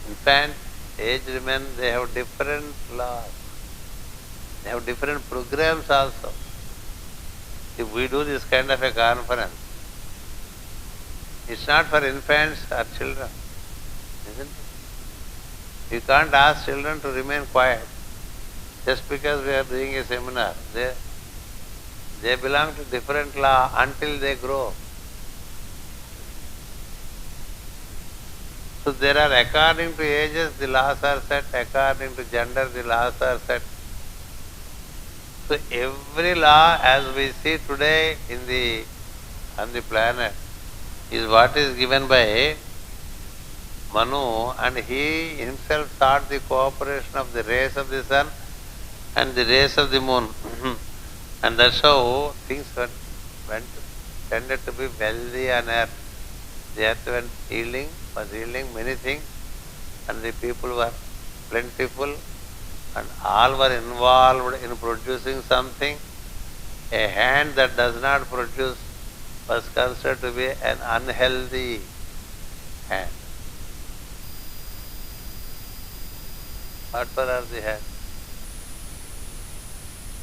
infant, aged men, they have different laws. They have different programs also. If we do this kind of a conference, it's not for infants or children, isn't it? You can't ask children to remain quiet just because we are doing a seminar. They belong to different law until they grow. So there are, according to ages, the laws are set. According to gender, the laws are set. So every law, as we see today on the planet, is what is given by Manu, and he himself sought the cooperation of the rays of the sun and the rays of the moon. And that's how things tended to be wealthy on earth. The earth was yielding many things, and the people were plentiful, and all were involved in producing something. A hand that does not produce was considered to be an unhealthy hand. What for are the hands?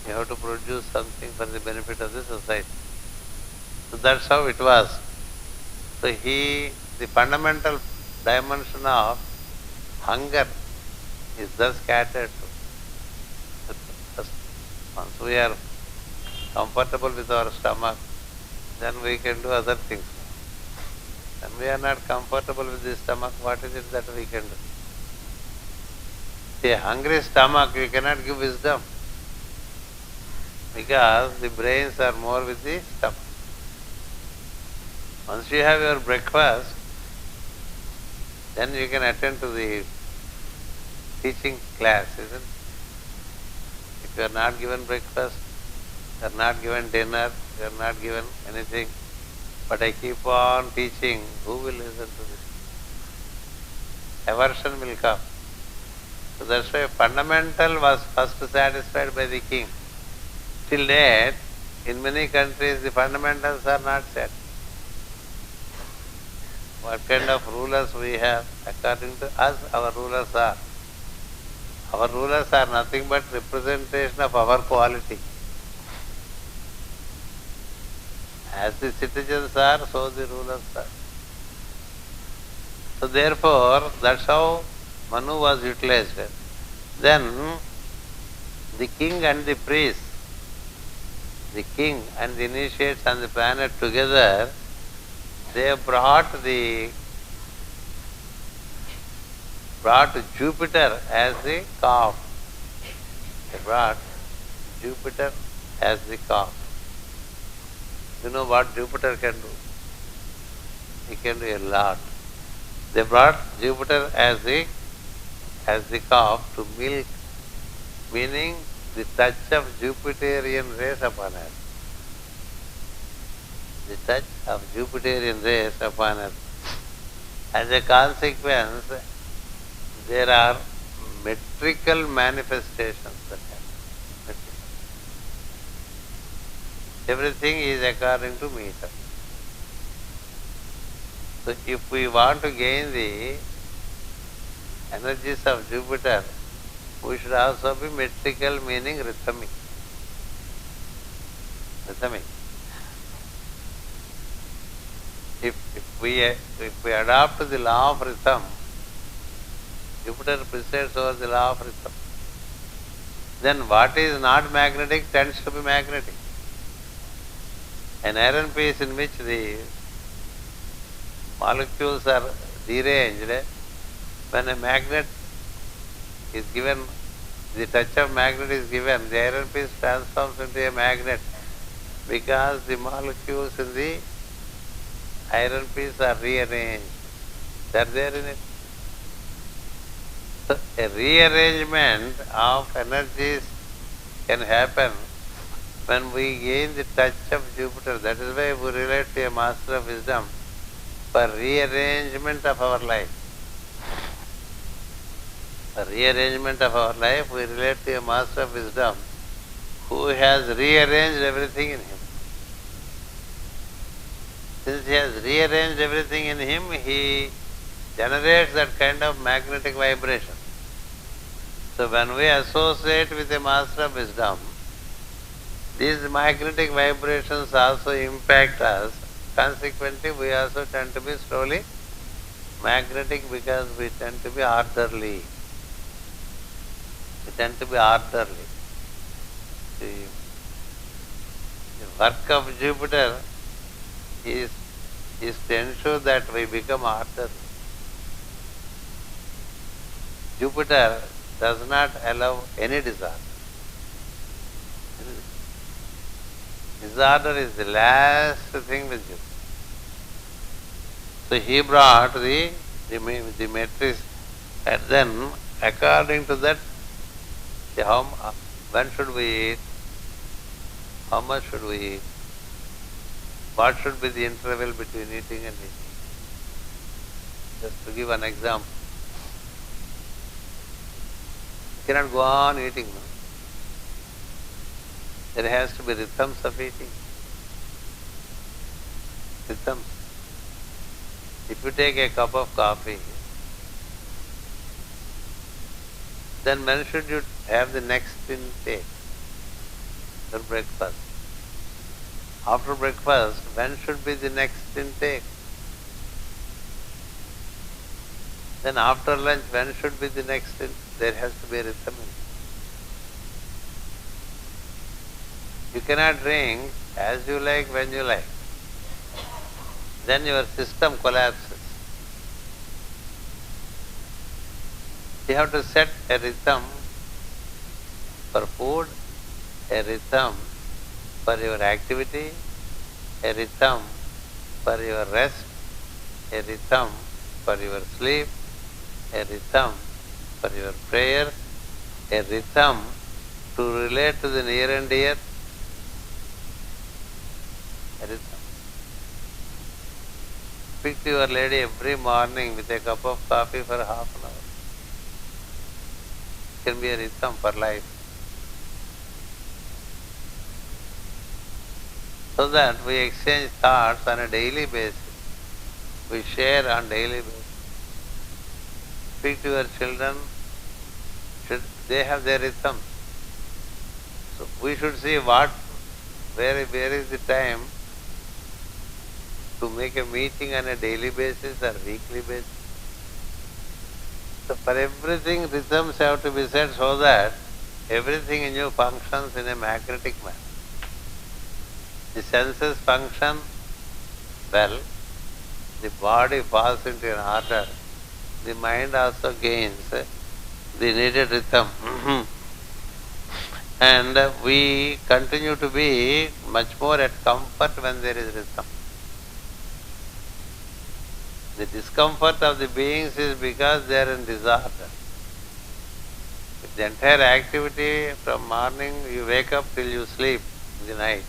You have to produce something for the benefit of the society. So that's how it was. So the fundamental dimension of hunger is thus catered to. Once we are comfortable with our stomach, then we can do other things. When we are not comfortable with the stomach, what is it that we can do? See, a hungry stomach, you cannot give wisdom, because the brains are more with the stomach. Once you have your breakfast, then you can attend to the teaching class, isn't it? If you are not given breakfast, you are not given dinner, you are not given anything, but I keep on teaching, who will listen to this? Aversion will come. So that's why fundamental was first satisfied by the king. Till date, in many countries, the fundamentals are not set. What kind of rulers we have? According to us, our rulers are. Our rulers are nothing but representation of our quality. As the citizens are, so the rulers are. So therefore, that's how Manu was utilized. Then, the king and the priest, the king and the initiates on the planet together, they brought Jupiter as the calf. They brought Jupiter as the calf. You know what Jupiter can do? He can do a lot. They brought Jupiter as the calf to milk, meaning the touch of Jupiterian rays upon earth. The touch of Jupiterian rays upon earth. As a consequence, there are metrical manifestations that happen. Everything is according to meter. So if we want to gain the energies of Jupiter, we should also be metrical, meaning rhythmic. Rhythmic. If we adopt the law of rhythm, Jupiter presides over the law of rhythm. Then what is not magnetic tends to be magnetic. An iron piece in which the molecules are deranged, when a magnet is given, the touch of magnet is given, the iron piece transforms into a magnet because the molecules in the iron piece are rearranged. They are there in it. So a rearrangement of energies can happen when we gain the touch of Jupiter. That is why we relate to a master of wisdom for rearrangement of our life. For rearrangement of our life, we relate to a master of wisdom who has rearranged everything in him. Since he has rearranged everything in him, he generates that kind of magnetic vibration. So when we associate with a master of wisdom, these magnetic vibrations also impact us. Consequently, we also tend to be slowly magnetic because we tend to be orderly. We tend to be orderly. The work of Jupiter is to ensure that we become orderly. Jupiter does not allow any disorder. Disorder is the last thing with Jupiter. So he brought the matrix, and then according to that, when should we eat, how much should we eat, what should be the interval between eating and eating. Just to give an example. You cannot go on eating. No? There has to be rhythms of eating. Rhythms. If you take a cup of coffee, then when should you have the next intake? For breakfast. After breakfast, when should be the next intake? Then after lunch, when should be the next intake? There has to be a rhythm. You cannot drink as you like when you like. Then your system collapses. You have to set a rhythm for food, a rhythm for your activity, a rhythm for your rest, a rhythm for your sleep, a rhythm for your prayer, a rhythm to relate to the near and dear, a rhythm. Speak to your lady every morning with a cup of coffee for half an hour. It can be a rhythm for life. So that we exchange thoughts on a daily basis. We share on daily basis. Speak to your children. They have their rhythm. So we should see where is the time to make a meeting on a daily basis or weekly basis. So for everything, rhythms have to be set so that everything in you functions in a magnetic manner. The senses function well, the body falls into an order, the mind also gains the needed rhythm. And we continue to be much more at comfort when there is rhythm. The discomfort of the beings is because they are in disorder. If the entire activity from morning you wake up till you sleep in the night,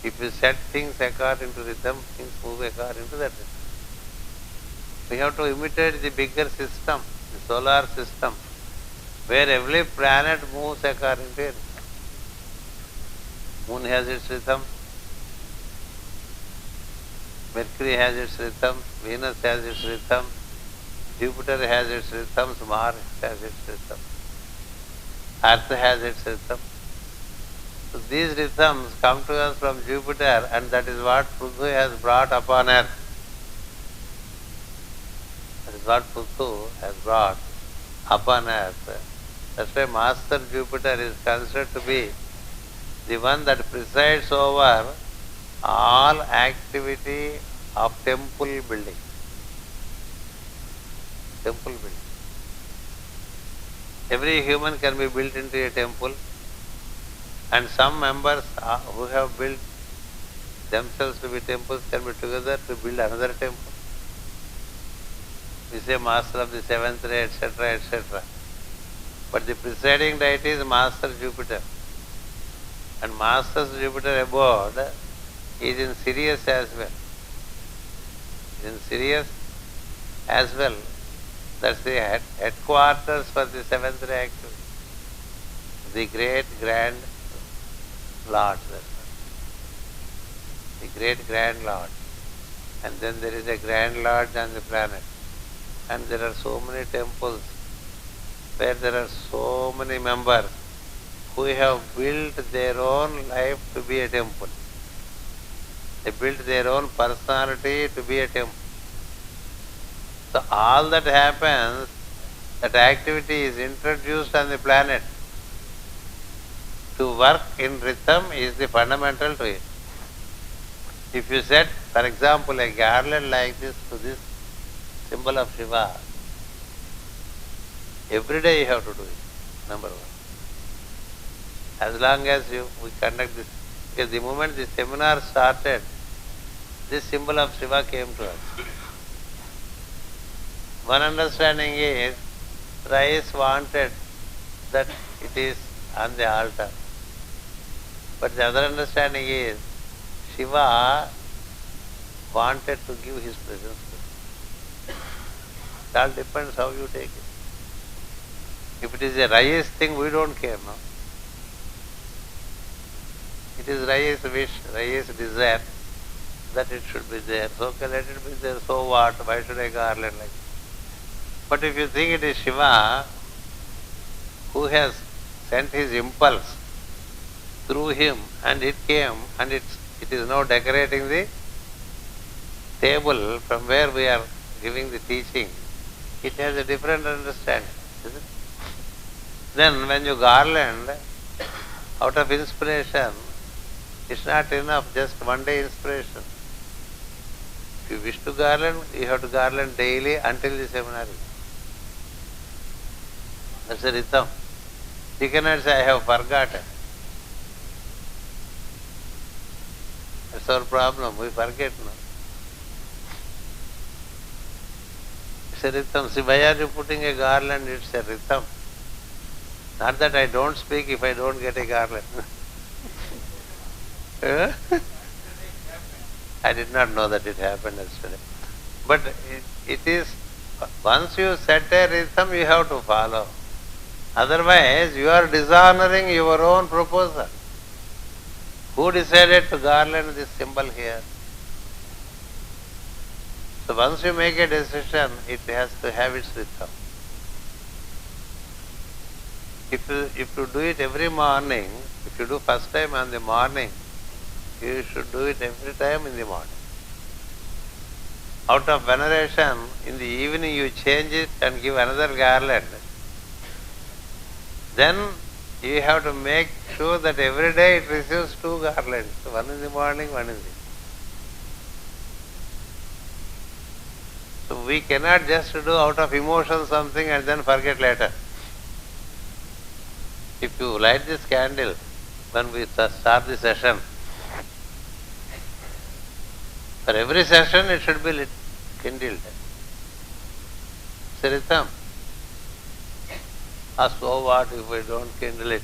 if you set things according to rhythm, things move according to that rhythm. We have to imitate the bigger system, the solar system, where every planet moves according to it. Moon has its rhythm, Mercury has its rhythm, Venus has its rhythm, Jupiter has its rhythms, Mars has its rhythm. Earth has its rhythm. So these rhythms come to us from Jupiter, and that is what Prithu has brought upon Earth. That is what Prithu has brought upon Earth. That's why Master Jupiter is considered to be the one that presides over all activity of temple building. Temple building. Every human can be built into a temple, and some members who have built themselves to be temples can be together to build another temple. We say Master of the seventh ray, etc., etc. But the presiding deity is Master Jupiter. And Master Jupiter abode is in Sirius as well. In Sirius as well. That's the headquarters for the seventh ray activity. The great grand Lord. The great grand Lord. And then there is a grand Lord on the planet. And there are so many temples where there are so many members who have built their own life to be a temple. They built their own personality to be a temple. So all that happens, that activity is introduced on the planet. To work in rhythm is the fundamental to it. If you set, for example, a garland like this to this symbol of Shiva, every day you have to do it, number one. As long as we conduct this, because the moment the seminar started, this symbol of Shiva came to us. One understanding is, Rais wanted that it is on the altar. But the other understanding is, Shiva wanted to give his presence to us. It all depends how you take it. If it is a Rais thing, we don't care, no? It is Rais wish, Rais desire that it should be there. So okay, let it be there. So what? Why should I garland like this? But if you think it is Shiva who has sent his impulse through him and it came and it is now decorating the table from where we are giving the teaching, it has a different understanding, isn't it? Then when you garland out of inspiration, it's not enough just one day inspiration. If you wish to garland, you have to garland daily until the seminar is. That's a rhythm. You cannot say, I have forgotten. That's our problem. We forget now. It's a rhythm. See, why are you putting a garland? It's a rhythm. Not that I don't speak if I don't get a garland. I did not know that it happened yesterday. But it is, once you set a rhythm, you have to follow. Otherwise, you are dishonoring your own proposal. Who decided to garland this symbol here? So once you make a decision, it has to have its rhythm. If you do it every morning, if you do first time on the morning, you should do it every time in the morning. Out of veneration, in the evening you change it and give another garland. Then you have to make sure that every day it receives two garlands, one in the morning, one in the evening. So we cannot just do out of emotion something and then forget later. If you light this candle when we start the session, for every session it should be lit, kindled. It's a rhythm. So what if we don't kindle it?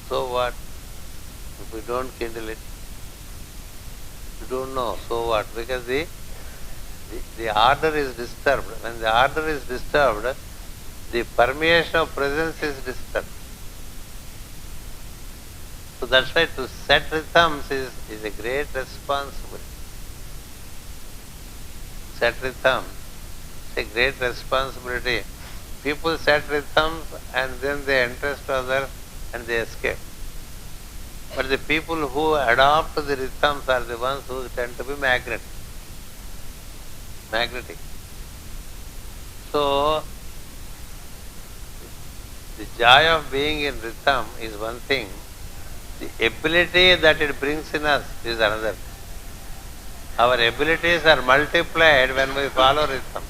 So what if we don't kindle it? You don't know. So what? Because the order is disturbed. When the order is disturbed, the permeation of presence is disturbed. So that's why to set rhythms is a great responsibility. Set rhythms is a great responsibility. people set rhythms and then they interest others and they escape. But the people who adopt the rhythms are the ones who tend to be magnetic. So, the joy of being in rhythm is one thing. The ability that it brings in us is another. Our abilities are multiplied when we follow rhythm.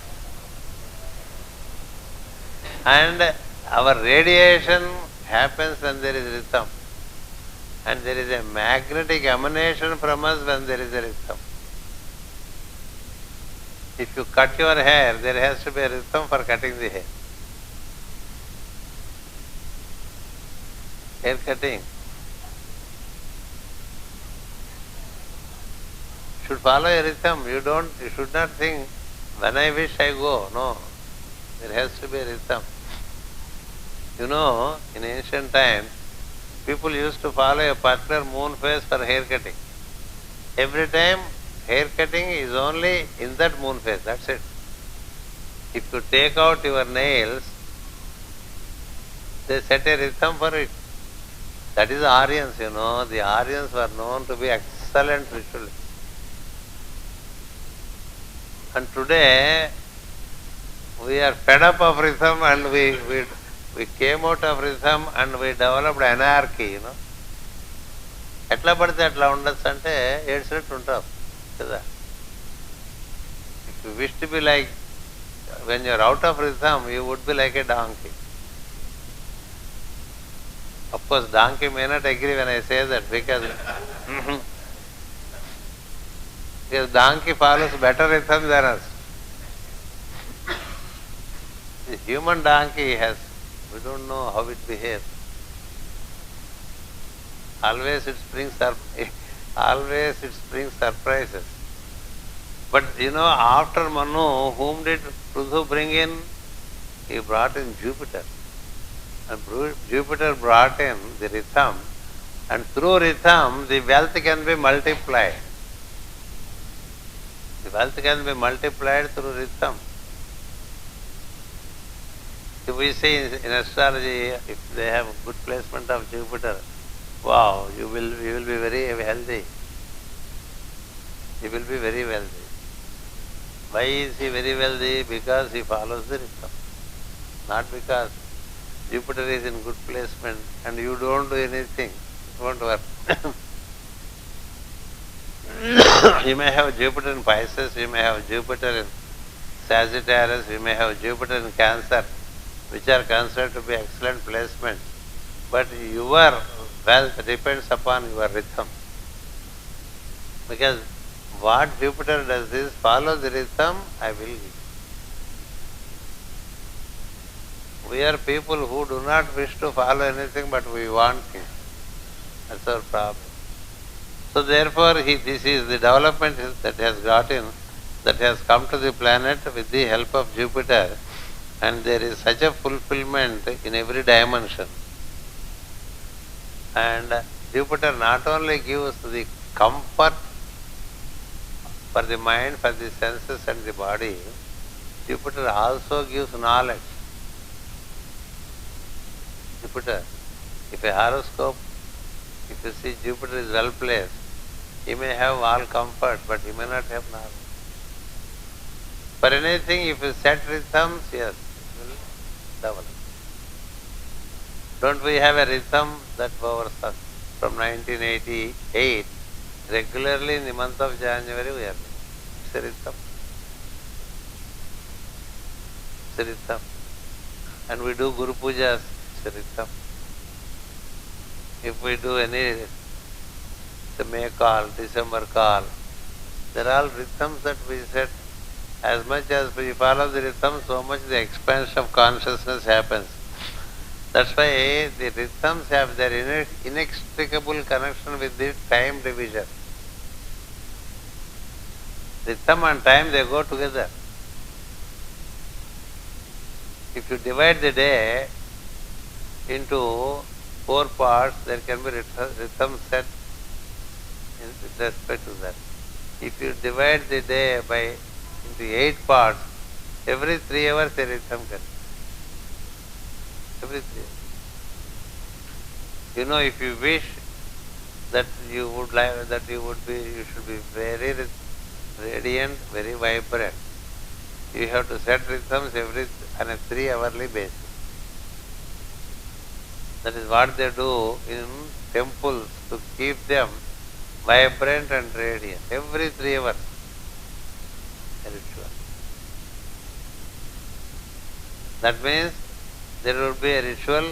And our radiation happens when there is rhythm. And there is a magnetic emanation from us when there is a rhythm. If you cut your hair, there has to be a rhythm for cutting the hair. Hair cutting should follow a rhythm. You should not think, when I wish I go. No. There has to be a rhythm. You know, in ancient times, people used to follow a particular moon phase for hair cutting. Every time, hair cutting is only in that moon phase. That's it. If you take out your nails, they set a rhythm for it. That is Aryans, you know. The Aryans were known to be excellent ritualists. And today, we are fed up of rhythm and we came out of rhythm and we developed anarchy, you know. ఎట్లా పడితే అట్లా ఉండొచ్చు అంటే ఏడ్చినట్టు ఉంటాం కదా. If you wish to be like, when you are out of rhythm, you would be like a donkey. Of course, donkey may not agree when I say that because donkey follows better rhythm than us. The human donkey we don't know how it behaves. Always it brings surprises. But you know, after Manu, whom did Prithu bring in? He brought in Jupiter. And Jupiter brought in the rhythm, and through rhythm the wealth can be multiplied. The wealth can be multiplied through rhythm. If we say in astrology, if they have good placement of Jupiter, wow, you will be very healthy. He will be very wealthy. Why is he very wealthy? Because he follows the rhythm. Not because Jupiter is in good placement and you don't do anything. It won't work. You may have Jupiter in Pisces, you may have Jupiter in Sagittarius, you may have Jupiter in Cancer, which are considered to be excellent placements. But your wealth depends upon your rhythm. Because what Jupiter does is follow the rhythm, I will give. We are people who do not wish to follow anything, but we want things. That's our problem. So therefore, this is the development that has come to the planet with the help of Jupiter, and there is such a fulfillment in every dimension. And Jupiter not only gives the comfort for the mind, for the senses and the body, Jupiter also gives knowledge. Jupiter, if a horoscope, if you see Jupiter is well placed, he may have all comfort, but he may not have knowledge. For anything, if you set rhythms, yes, it will develop. Don't we have a rhythm that powers us? From 1988, regularly in the month of January, we have it's a rhythm. It's a rhythm. And we do Guru Pujas, it's a rhythm. If we do any the May call, December call, they're all rhythms that we set. As much as we follow the rhythm, so much the expansion of consciousness happens. That's why the rhythms have their inextricable connection with the time division. Rhythm and time, they go together. If you divide the day into 4 parts, there can be rhythm set with respect to that. If you divide the day into 8 parts, every 3 hours a rhythm comes. Every 3 hours. If you wish that you would like, that you should be very radiant, very vibrant. You have to set rhythms on a 3-hourly basis. That is what they do in temples to keep them vibrant and radiant. Every 3 hours, a ritual. That means there will be a ritual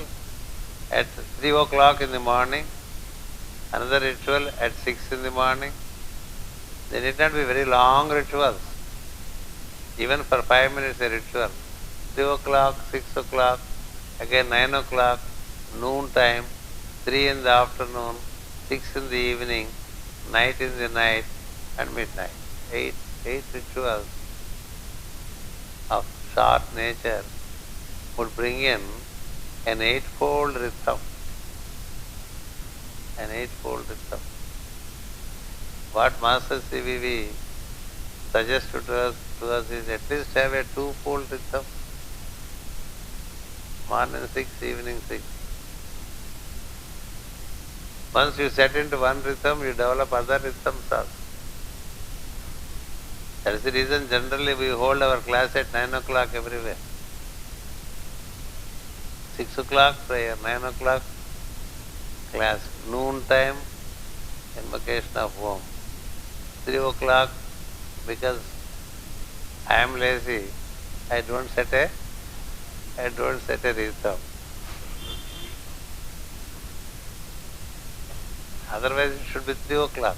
at 3 o'clock in the morning, another ritual at 6 in the morning. They need not be very long rituals. Even for 5 minutes a ritual. 3 o'clock, 6 o'clock, again 9 o'clock, noon time, 3 in the afternoon, 6 in the evening, night in the night, and midnight. Eight rituals of short nature would bring in an eightfold rhythm. An eightfold rhythm. What Master CVV suggested to us is at least have a twofold rhythm. Morning 6, evening 6. Once you set into one rhythm, you develop other rhythms also. That is the reason generally we hold our class at 9 o'clock everywhere. 6 o'clock prayer, 9 o'clock class, noon time invocation of Om. 3 o'clock, because I am lazy, I don't set a rhythm. Otherwise it should be 3 o'clock.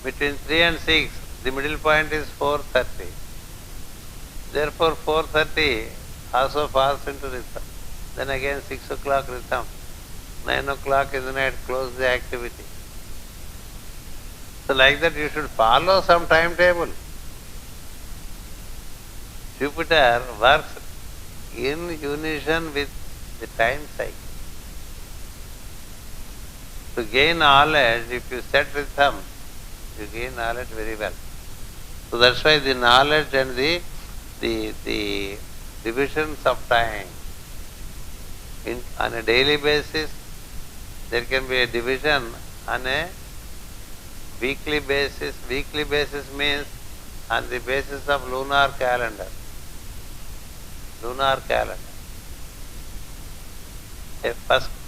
Between 3 and 6, the middle point is 4:30. Therefore 4:30 also falls into rhythm. Then again 6 o'clock rhythm. 9 o'clock in the night, close the activity. So like that you should follow some timetable. Jupiter works in unison with the time cycle. To gain knowledge, if you set rhythm, you gain knowledge very well. So that's why the knowledge and the divisions of time on a daily basis, there can be a division on a weekly basis. Weekly basis means on the basis of lunar calendar. Lunar calendar.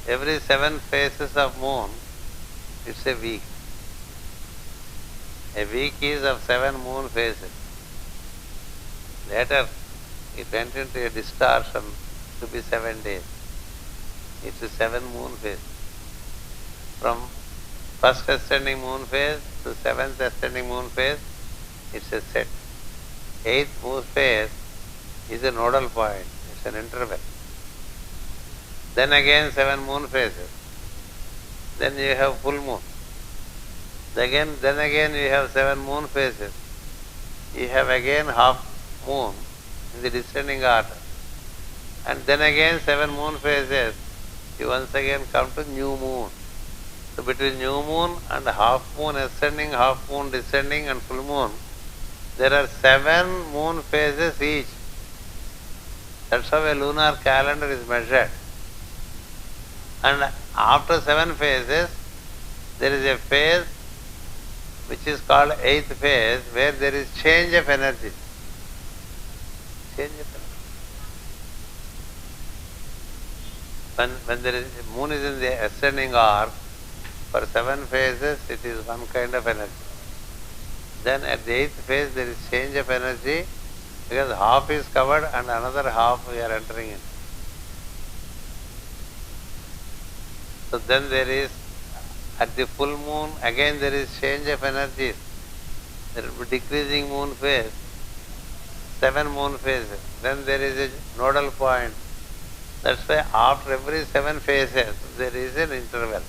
Every 7 phases of moon, it's a week. A week is of 7 moon phases. Later, it went into a distortion to be 7 days. It's a 7 moon phase. From first ascending moon phase to 7th ascending moon phase, it's a set. 8th moon phase is a nodal point. It's an interval. Then again 7 moon phases. Then you have full moon. Then again you have 7 moon phases. You have again half moon in the descending order. And then again 7 moon phases, you once again come to new moon. So between new moon and half moon ascending, half moon descending and full moon, there are 7 moon phases each. That's how a lunar calendar is measured. And after 7 phases, there is a phase which is called 8th phase, where there is change of energy. Change of energy. When there is moon is in the ascending arc, for 7 phases it is one kind of energy. Then at the 8th phase there is change of energy, because half is covered and another half we are entering in. So then there is, at the full moon, again there is change of energies. There will be decreasing moon phase, 7 moon phases. Then there is a nodal point. That's why after every 7 phases, there is an interval.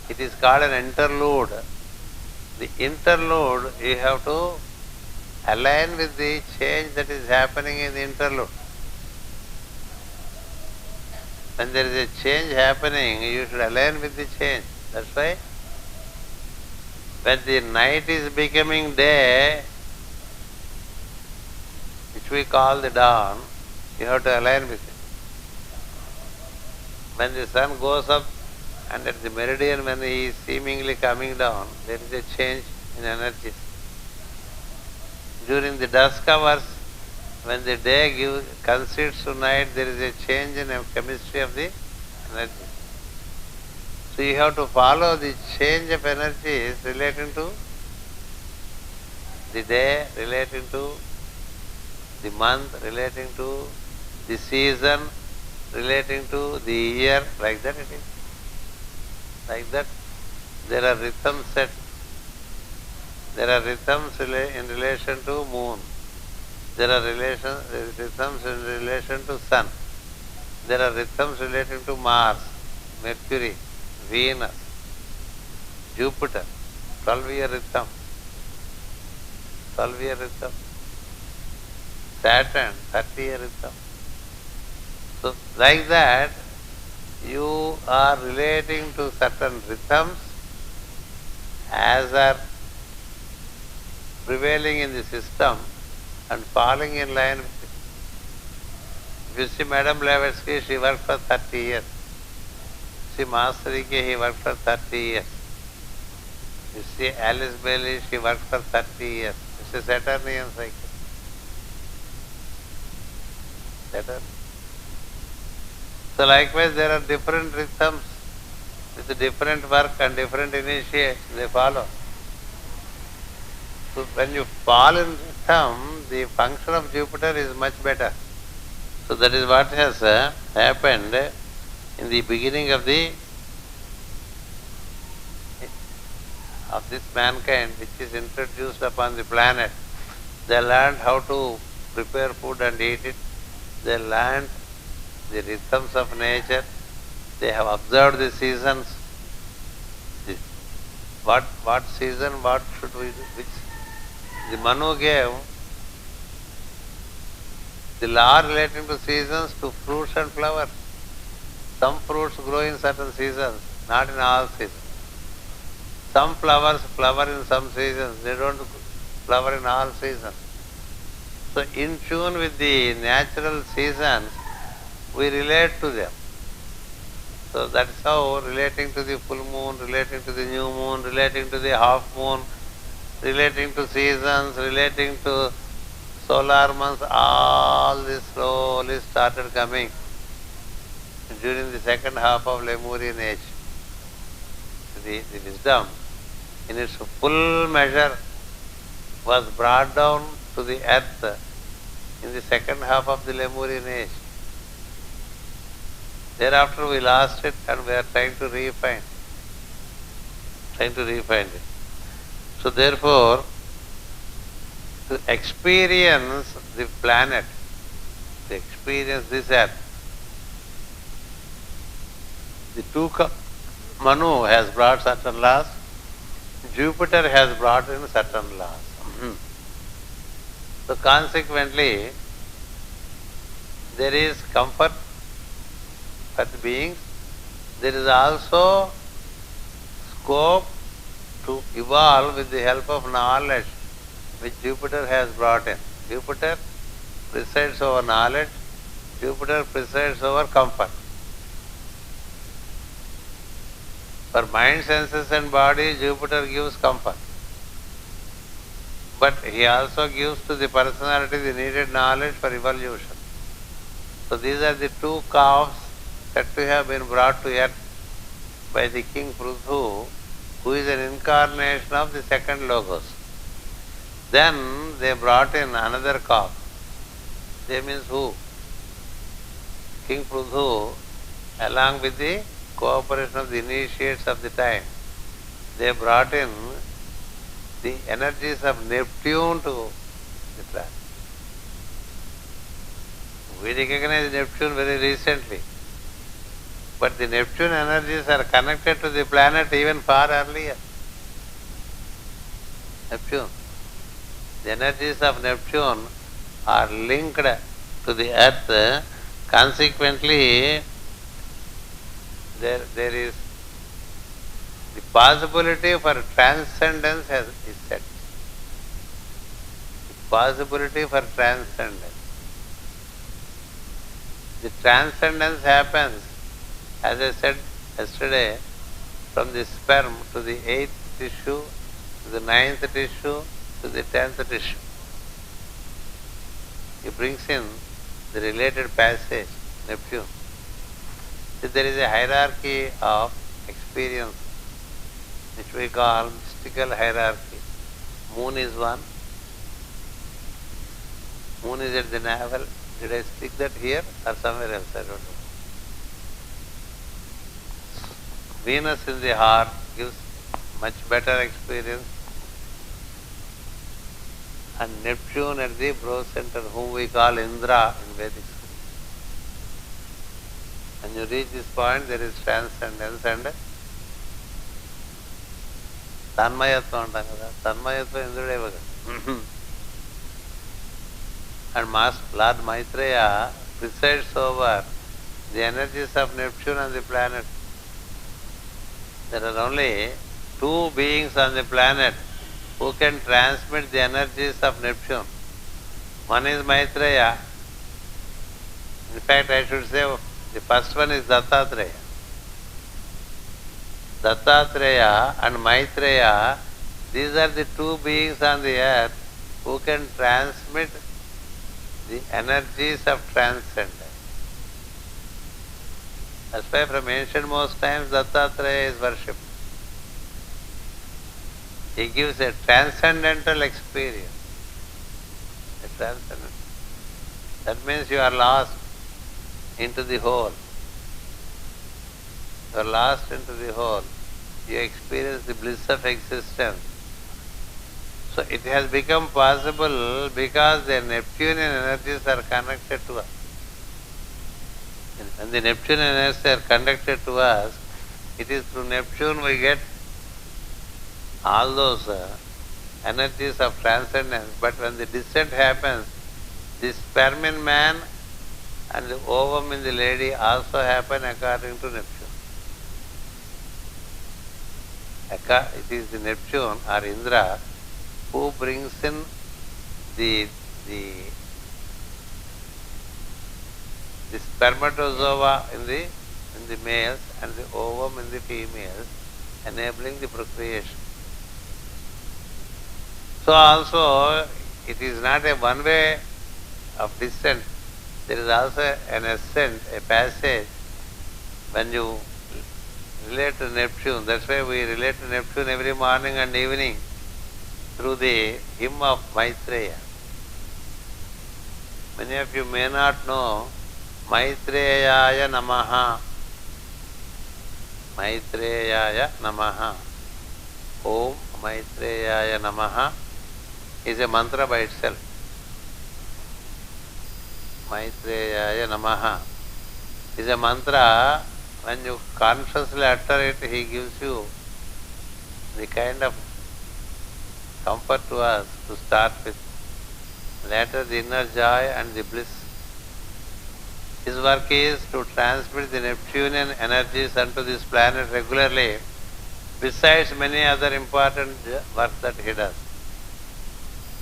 It is called an interlude. The interlude, you have to align with the change that is happening in the interlude. When there is a change happening, you should align with the change. That's why when the night is becoming day, it we call the dawn, you have to align with it. When the sun goes up and at the meridian when he is seemingly coming down, there is a change in energy. During the dusk hours, when the day concedes to night, there is a change in the chemistry of the energy. So you have to follow the change of energies relating to the day, relating to the month, relating to the season, relating to the year, like that it is. Like that, there are rhythms set. There are rhythms in relation to moon. There are rhythms in relation to sun. There are rhythms relating to Mars, Mercury, Venus, Jupiter, 12-year rhythm. 12-year rhythm. Saturn, 30-year rhythm. So, like that, you are relating to certain rhythms as are prevailing in the system and falling in line with it. If you see Madame Blavatsky, she worked for 30 years. See Master E.K., he worked for 30 years. You see Alice Bailey, she worked for 30 years. It's a Saturnian cycle. Saturn. So likewise there are different rhythms with different work and different initiates they follow. So when you fall in rhythm, the function of Jupiter is much better. So that is what has happened in the beginning of this mankind, which is introduced upon the planet. They learned how to prepare food and eat it. They learned the rhythms of nature. They have observed the seasons. What season, what should we do? Which the Manu gave the law relating to seasons to fruits and flowers. Some fruits grow in certain seasons, not in all seasons. Some flowers flower in some seasons, they don't flower in all seasons. So in tune with the natural seasons, we relate to them. So that's how relating to the full moon, relating to the new moon, relating to the half moon, relating to seasons, relating to solar months, all this slowly started coming during the second half of Lemurian age. The wisdom in its full measure was brought down to the earth in the second half of the Lemurian age. Thereafter we lost it and we are trying to refine it. So therefore, to experience the planet, to experience this earth, the two Manu has brought certain laws, Jupiter has brought in certain laws. So consequently, there is comfort for the beings. There is also scope to evolve with the help of knowledge which Jupiter has brought in. Jupiter presides over knowledge, Jupiter presides over comfort. For mind, senses and body, Jupiter gives comfort. But he also gives to the personality the needed knowledge for evolution. So these are the two calves said to have been brought to earth by the King Prithu, who is an incarnation of the second Logos. Then they brought in another calf. They means who? King Prithu, along with the cooperation of the initiates of the time, they brought in the energies of Neptune to the planet. We recognize Neptune very recently, but the Neptune energies are connected to the planet even far earlier. Neptune. The energies of Neptune are linked to the earth. Consequently, there is the possibility for transcendence is set. The possibility for transcendence. The transcendence happens, as I said yesterday, from the sperm to the 8th tissue, to the 9th tissue, to the 10th tissue. He brings in the related passage, Neptune. So there is a hierarchy of experience, which we call mystical hierarchy. Moon is one. Moon is at the navel. Did I speak that here or somewhere else? I don't know. Venus in the heart gives much better experience. And Neptune at the brow center, whom we call Indra in Vedic scripture. When you reach this point, there is transcendence and Tanmayatva antam kada. Tanmayatva Indrudeva kada. And Lord Maitreya presides over the energies of Neptune and the planet. There are only two beings on the planet who can transmit the energies of Neptune. One is Maitreya. In fact, I should say the first one is Dattatreya. Dattatreya and Maitreya, these are the two beings on the earth who can transmit the energies of transcendence. That's why from ancient most times Dattatreya is worshipped. He gives a transcendental experience. A transcendental. That means you are lost into the whole. You are lost into the whole. You experience the bliss of existence. So it has become possible because the Neptunian energies are connected to us. When the Neptunian energies are connected to us, it is through Neptune we get all those energies of transcendence. But when the descent happens, the sperm in man and the ovum in the lady also happen according to Neptune. It is the Neptune or Indra who brings in the spermatozoa in the males and the ovum in the females, enabling the procreation. So also it is not a one way of descent. There is also an ascent, a passage when you relate to Neptune. That's why we relate to Neptune every morning and evening through the hymn of Maitreya. Many of you may not know Maitreyaya Namaha. Maitreyaya Namaha. Om Maitreyaya Namaha is a mantra by itself. Maitreyaya Namaha is a mantra. When you consciously utter it, he gives you the kind of comfort to us to start with. Later the inner joy and the bliss. His work is to transmit the Neptunian energies onto this planet regularly, besides many other important work that he does.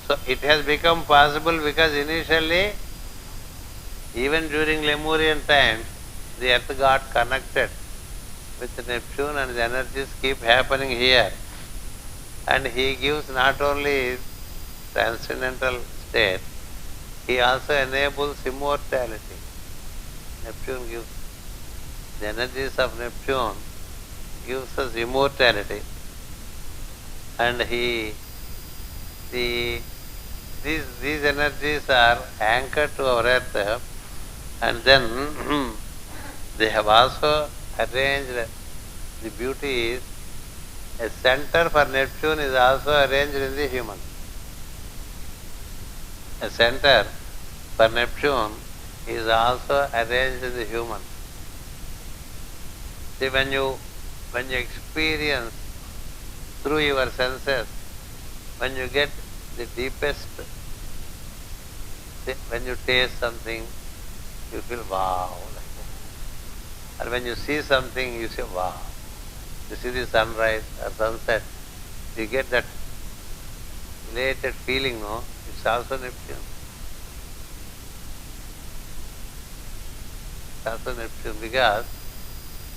So it has become possible because initially, even during Lemurian times, the earth got connected with Neptune and the energies keep happening here. And he gives not only transcendental state, he also enables immortality. Neptune gives, the energies of Neptune gives us immortality. And these energies are anchored to our earth, and then they have also arranged, the beauty is, a center for Neptune is also arranged in the human. A center for Neptune is also arranged in the human. See, when you experience through your senses, when you get the deepest, when you taste something, you feel wow. Or when you see something, you say wow. You see the sunrise or sunset, you get that elated feeling, no? It's also Neptune. also Neptune, because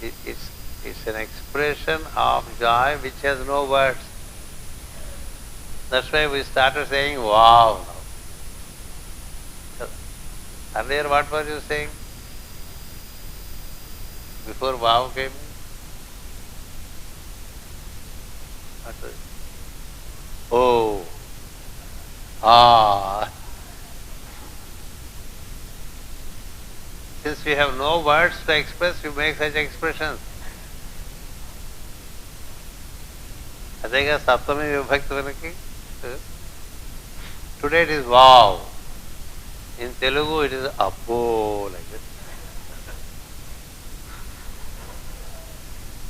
it's an expression of joy which has no words. That's why we started saying wow now. Earlier what were you saying? Before wow came in? What was it? Oh. Ah. Since we have no words to express, you make such expressions. Adega Saptami Vibhakti Vanaki. Today it is wow. In Telugu it is appo, like this.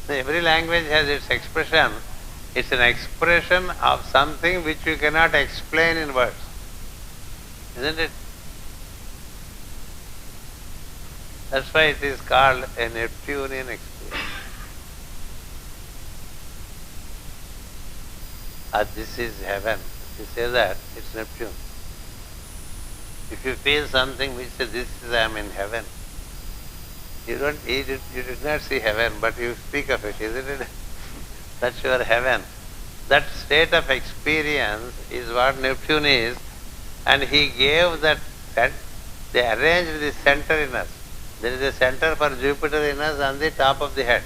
Every language has its expression. It's an expression of something which you cannot explain in words. Isn't it? That's why it is called a Neptunian experience. This is heaven. If you say that, it's Neptune. If you feel something which says, this is I am in heaven, you did not see heaven, but you speak of it, isn't it? That's your heaven. That state of experience is what Neptune is, and he gave that, they arranged the center in us. There is a center for Jupiter in us on the top of the head.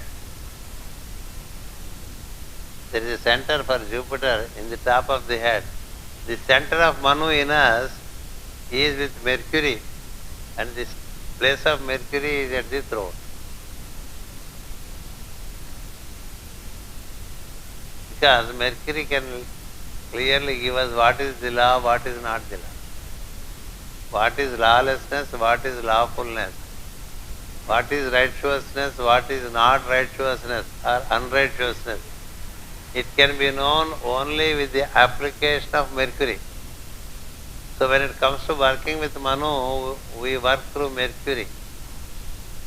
There is a center for Jupiter in the top of the head. The center of Manu in us is with Mercury, and this place of Mercury is at the throat. Because Mercury can clearly give us what is the law, what is not the law. What is lawlessness, what is lawfulness. What is righteousness, what is not righteousness or unrighteousness. It can be known only with the application of Mercury. So when it comes to working with Manu, we work through Mercury.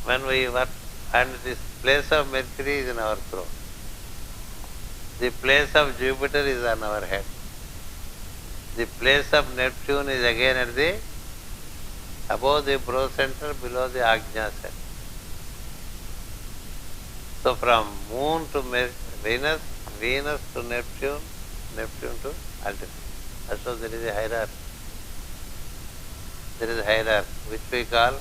When we work, and this place of Mercury is in our throat. The place of Jupiter is on our head. The place of Neptune is again at the above the brow center, below the Ajna center. So from Moon to Venus, Venus to Neptune, Neptune to altitude. So there is a hierarchy. There is a hierarchy which we call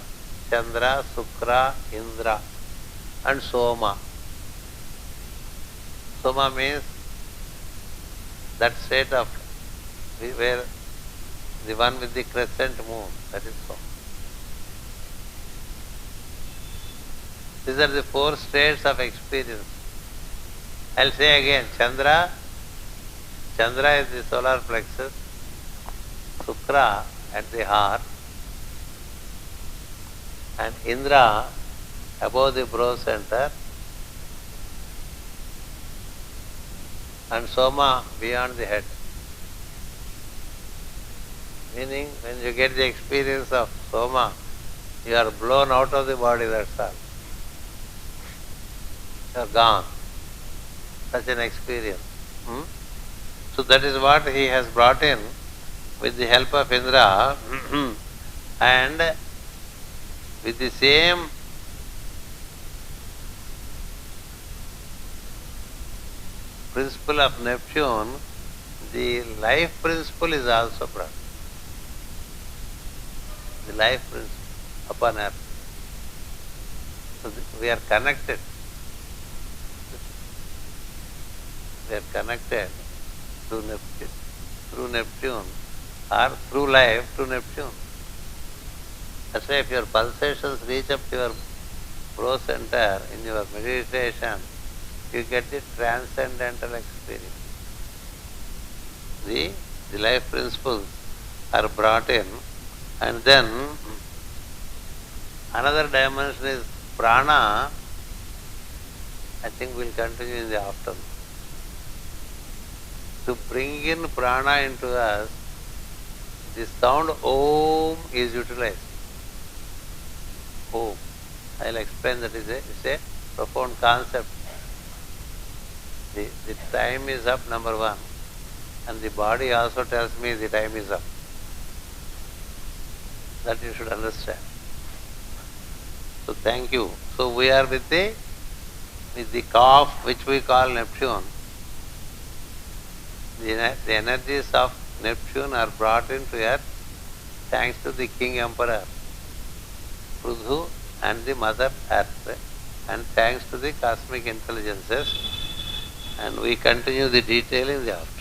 Chandra, Sukra, Indra and Soma. Soma means that state of where the one with the crescent moon, that is Soma. These are the four states of experience. I'll say again, Chandra is the solar plexus, Sukra at the heart, and Indra above the brow center, and Soma beyond the head. Meaning, when you get the experience of Soma, you are blown out of the body, that's all. You are gone. Such an experience. So that is what he has brought in with the help of Indra and with the same principle of Neptune, the life principle is also brought. The life principle upon earth. So we are connected. We are connected to Neptune, through Neptune, or through life to Neptune. That's why if your pulsations reach up to your brow center in your meditation, you get the transcendental experience. The life principles are brought in, and then another dimension is prana. I think we'll continue in the afternoon. To bring in prana into us, the sound Om is utilized. Om. I'll explain that it's a profound concept. The time is up, number one. And the body also tells me the time is up. That you should understand. So thank you. So we are with the calf which we call Neptune. The energies of Neptune are brought into earth thanks to the King Emperor Prithu and the Mother Earth, and thanks to the cosmic intelligences. And we continue the detail in the afternoon.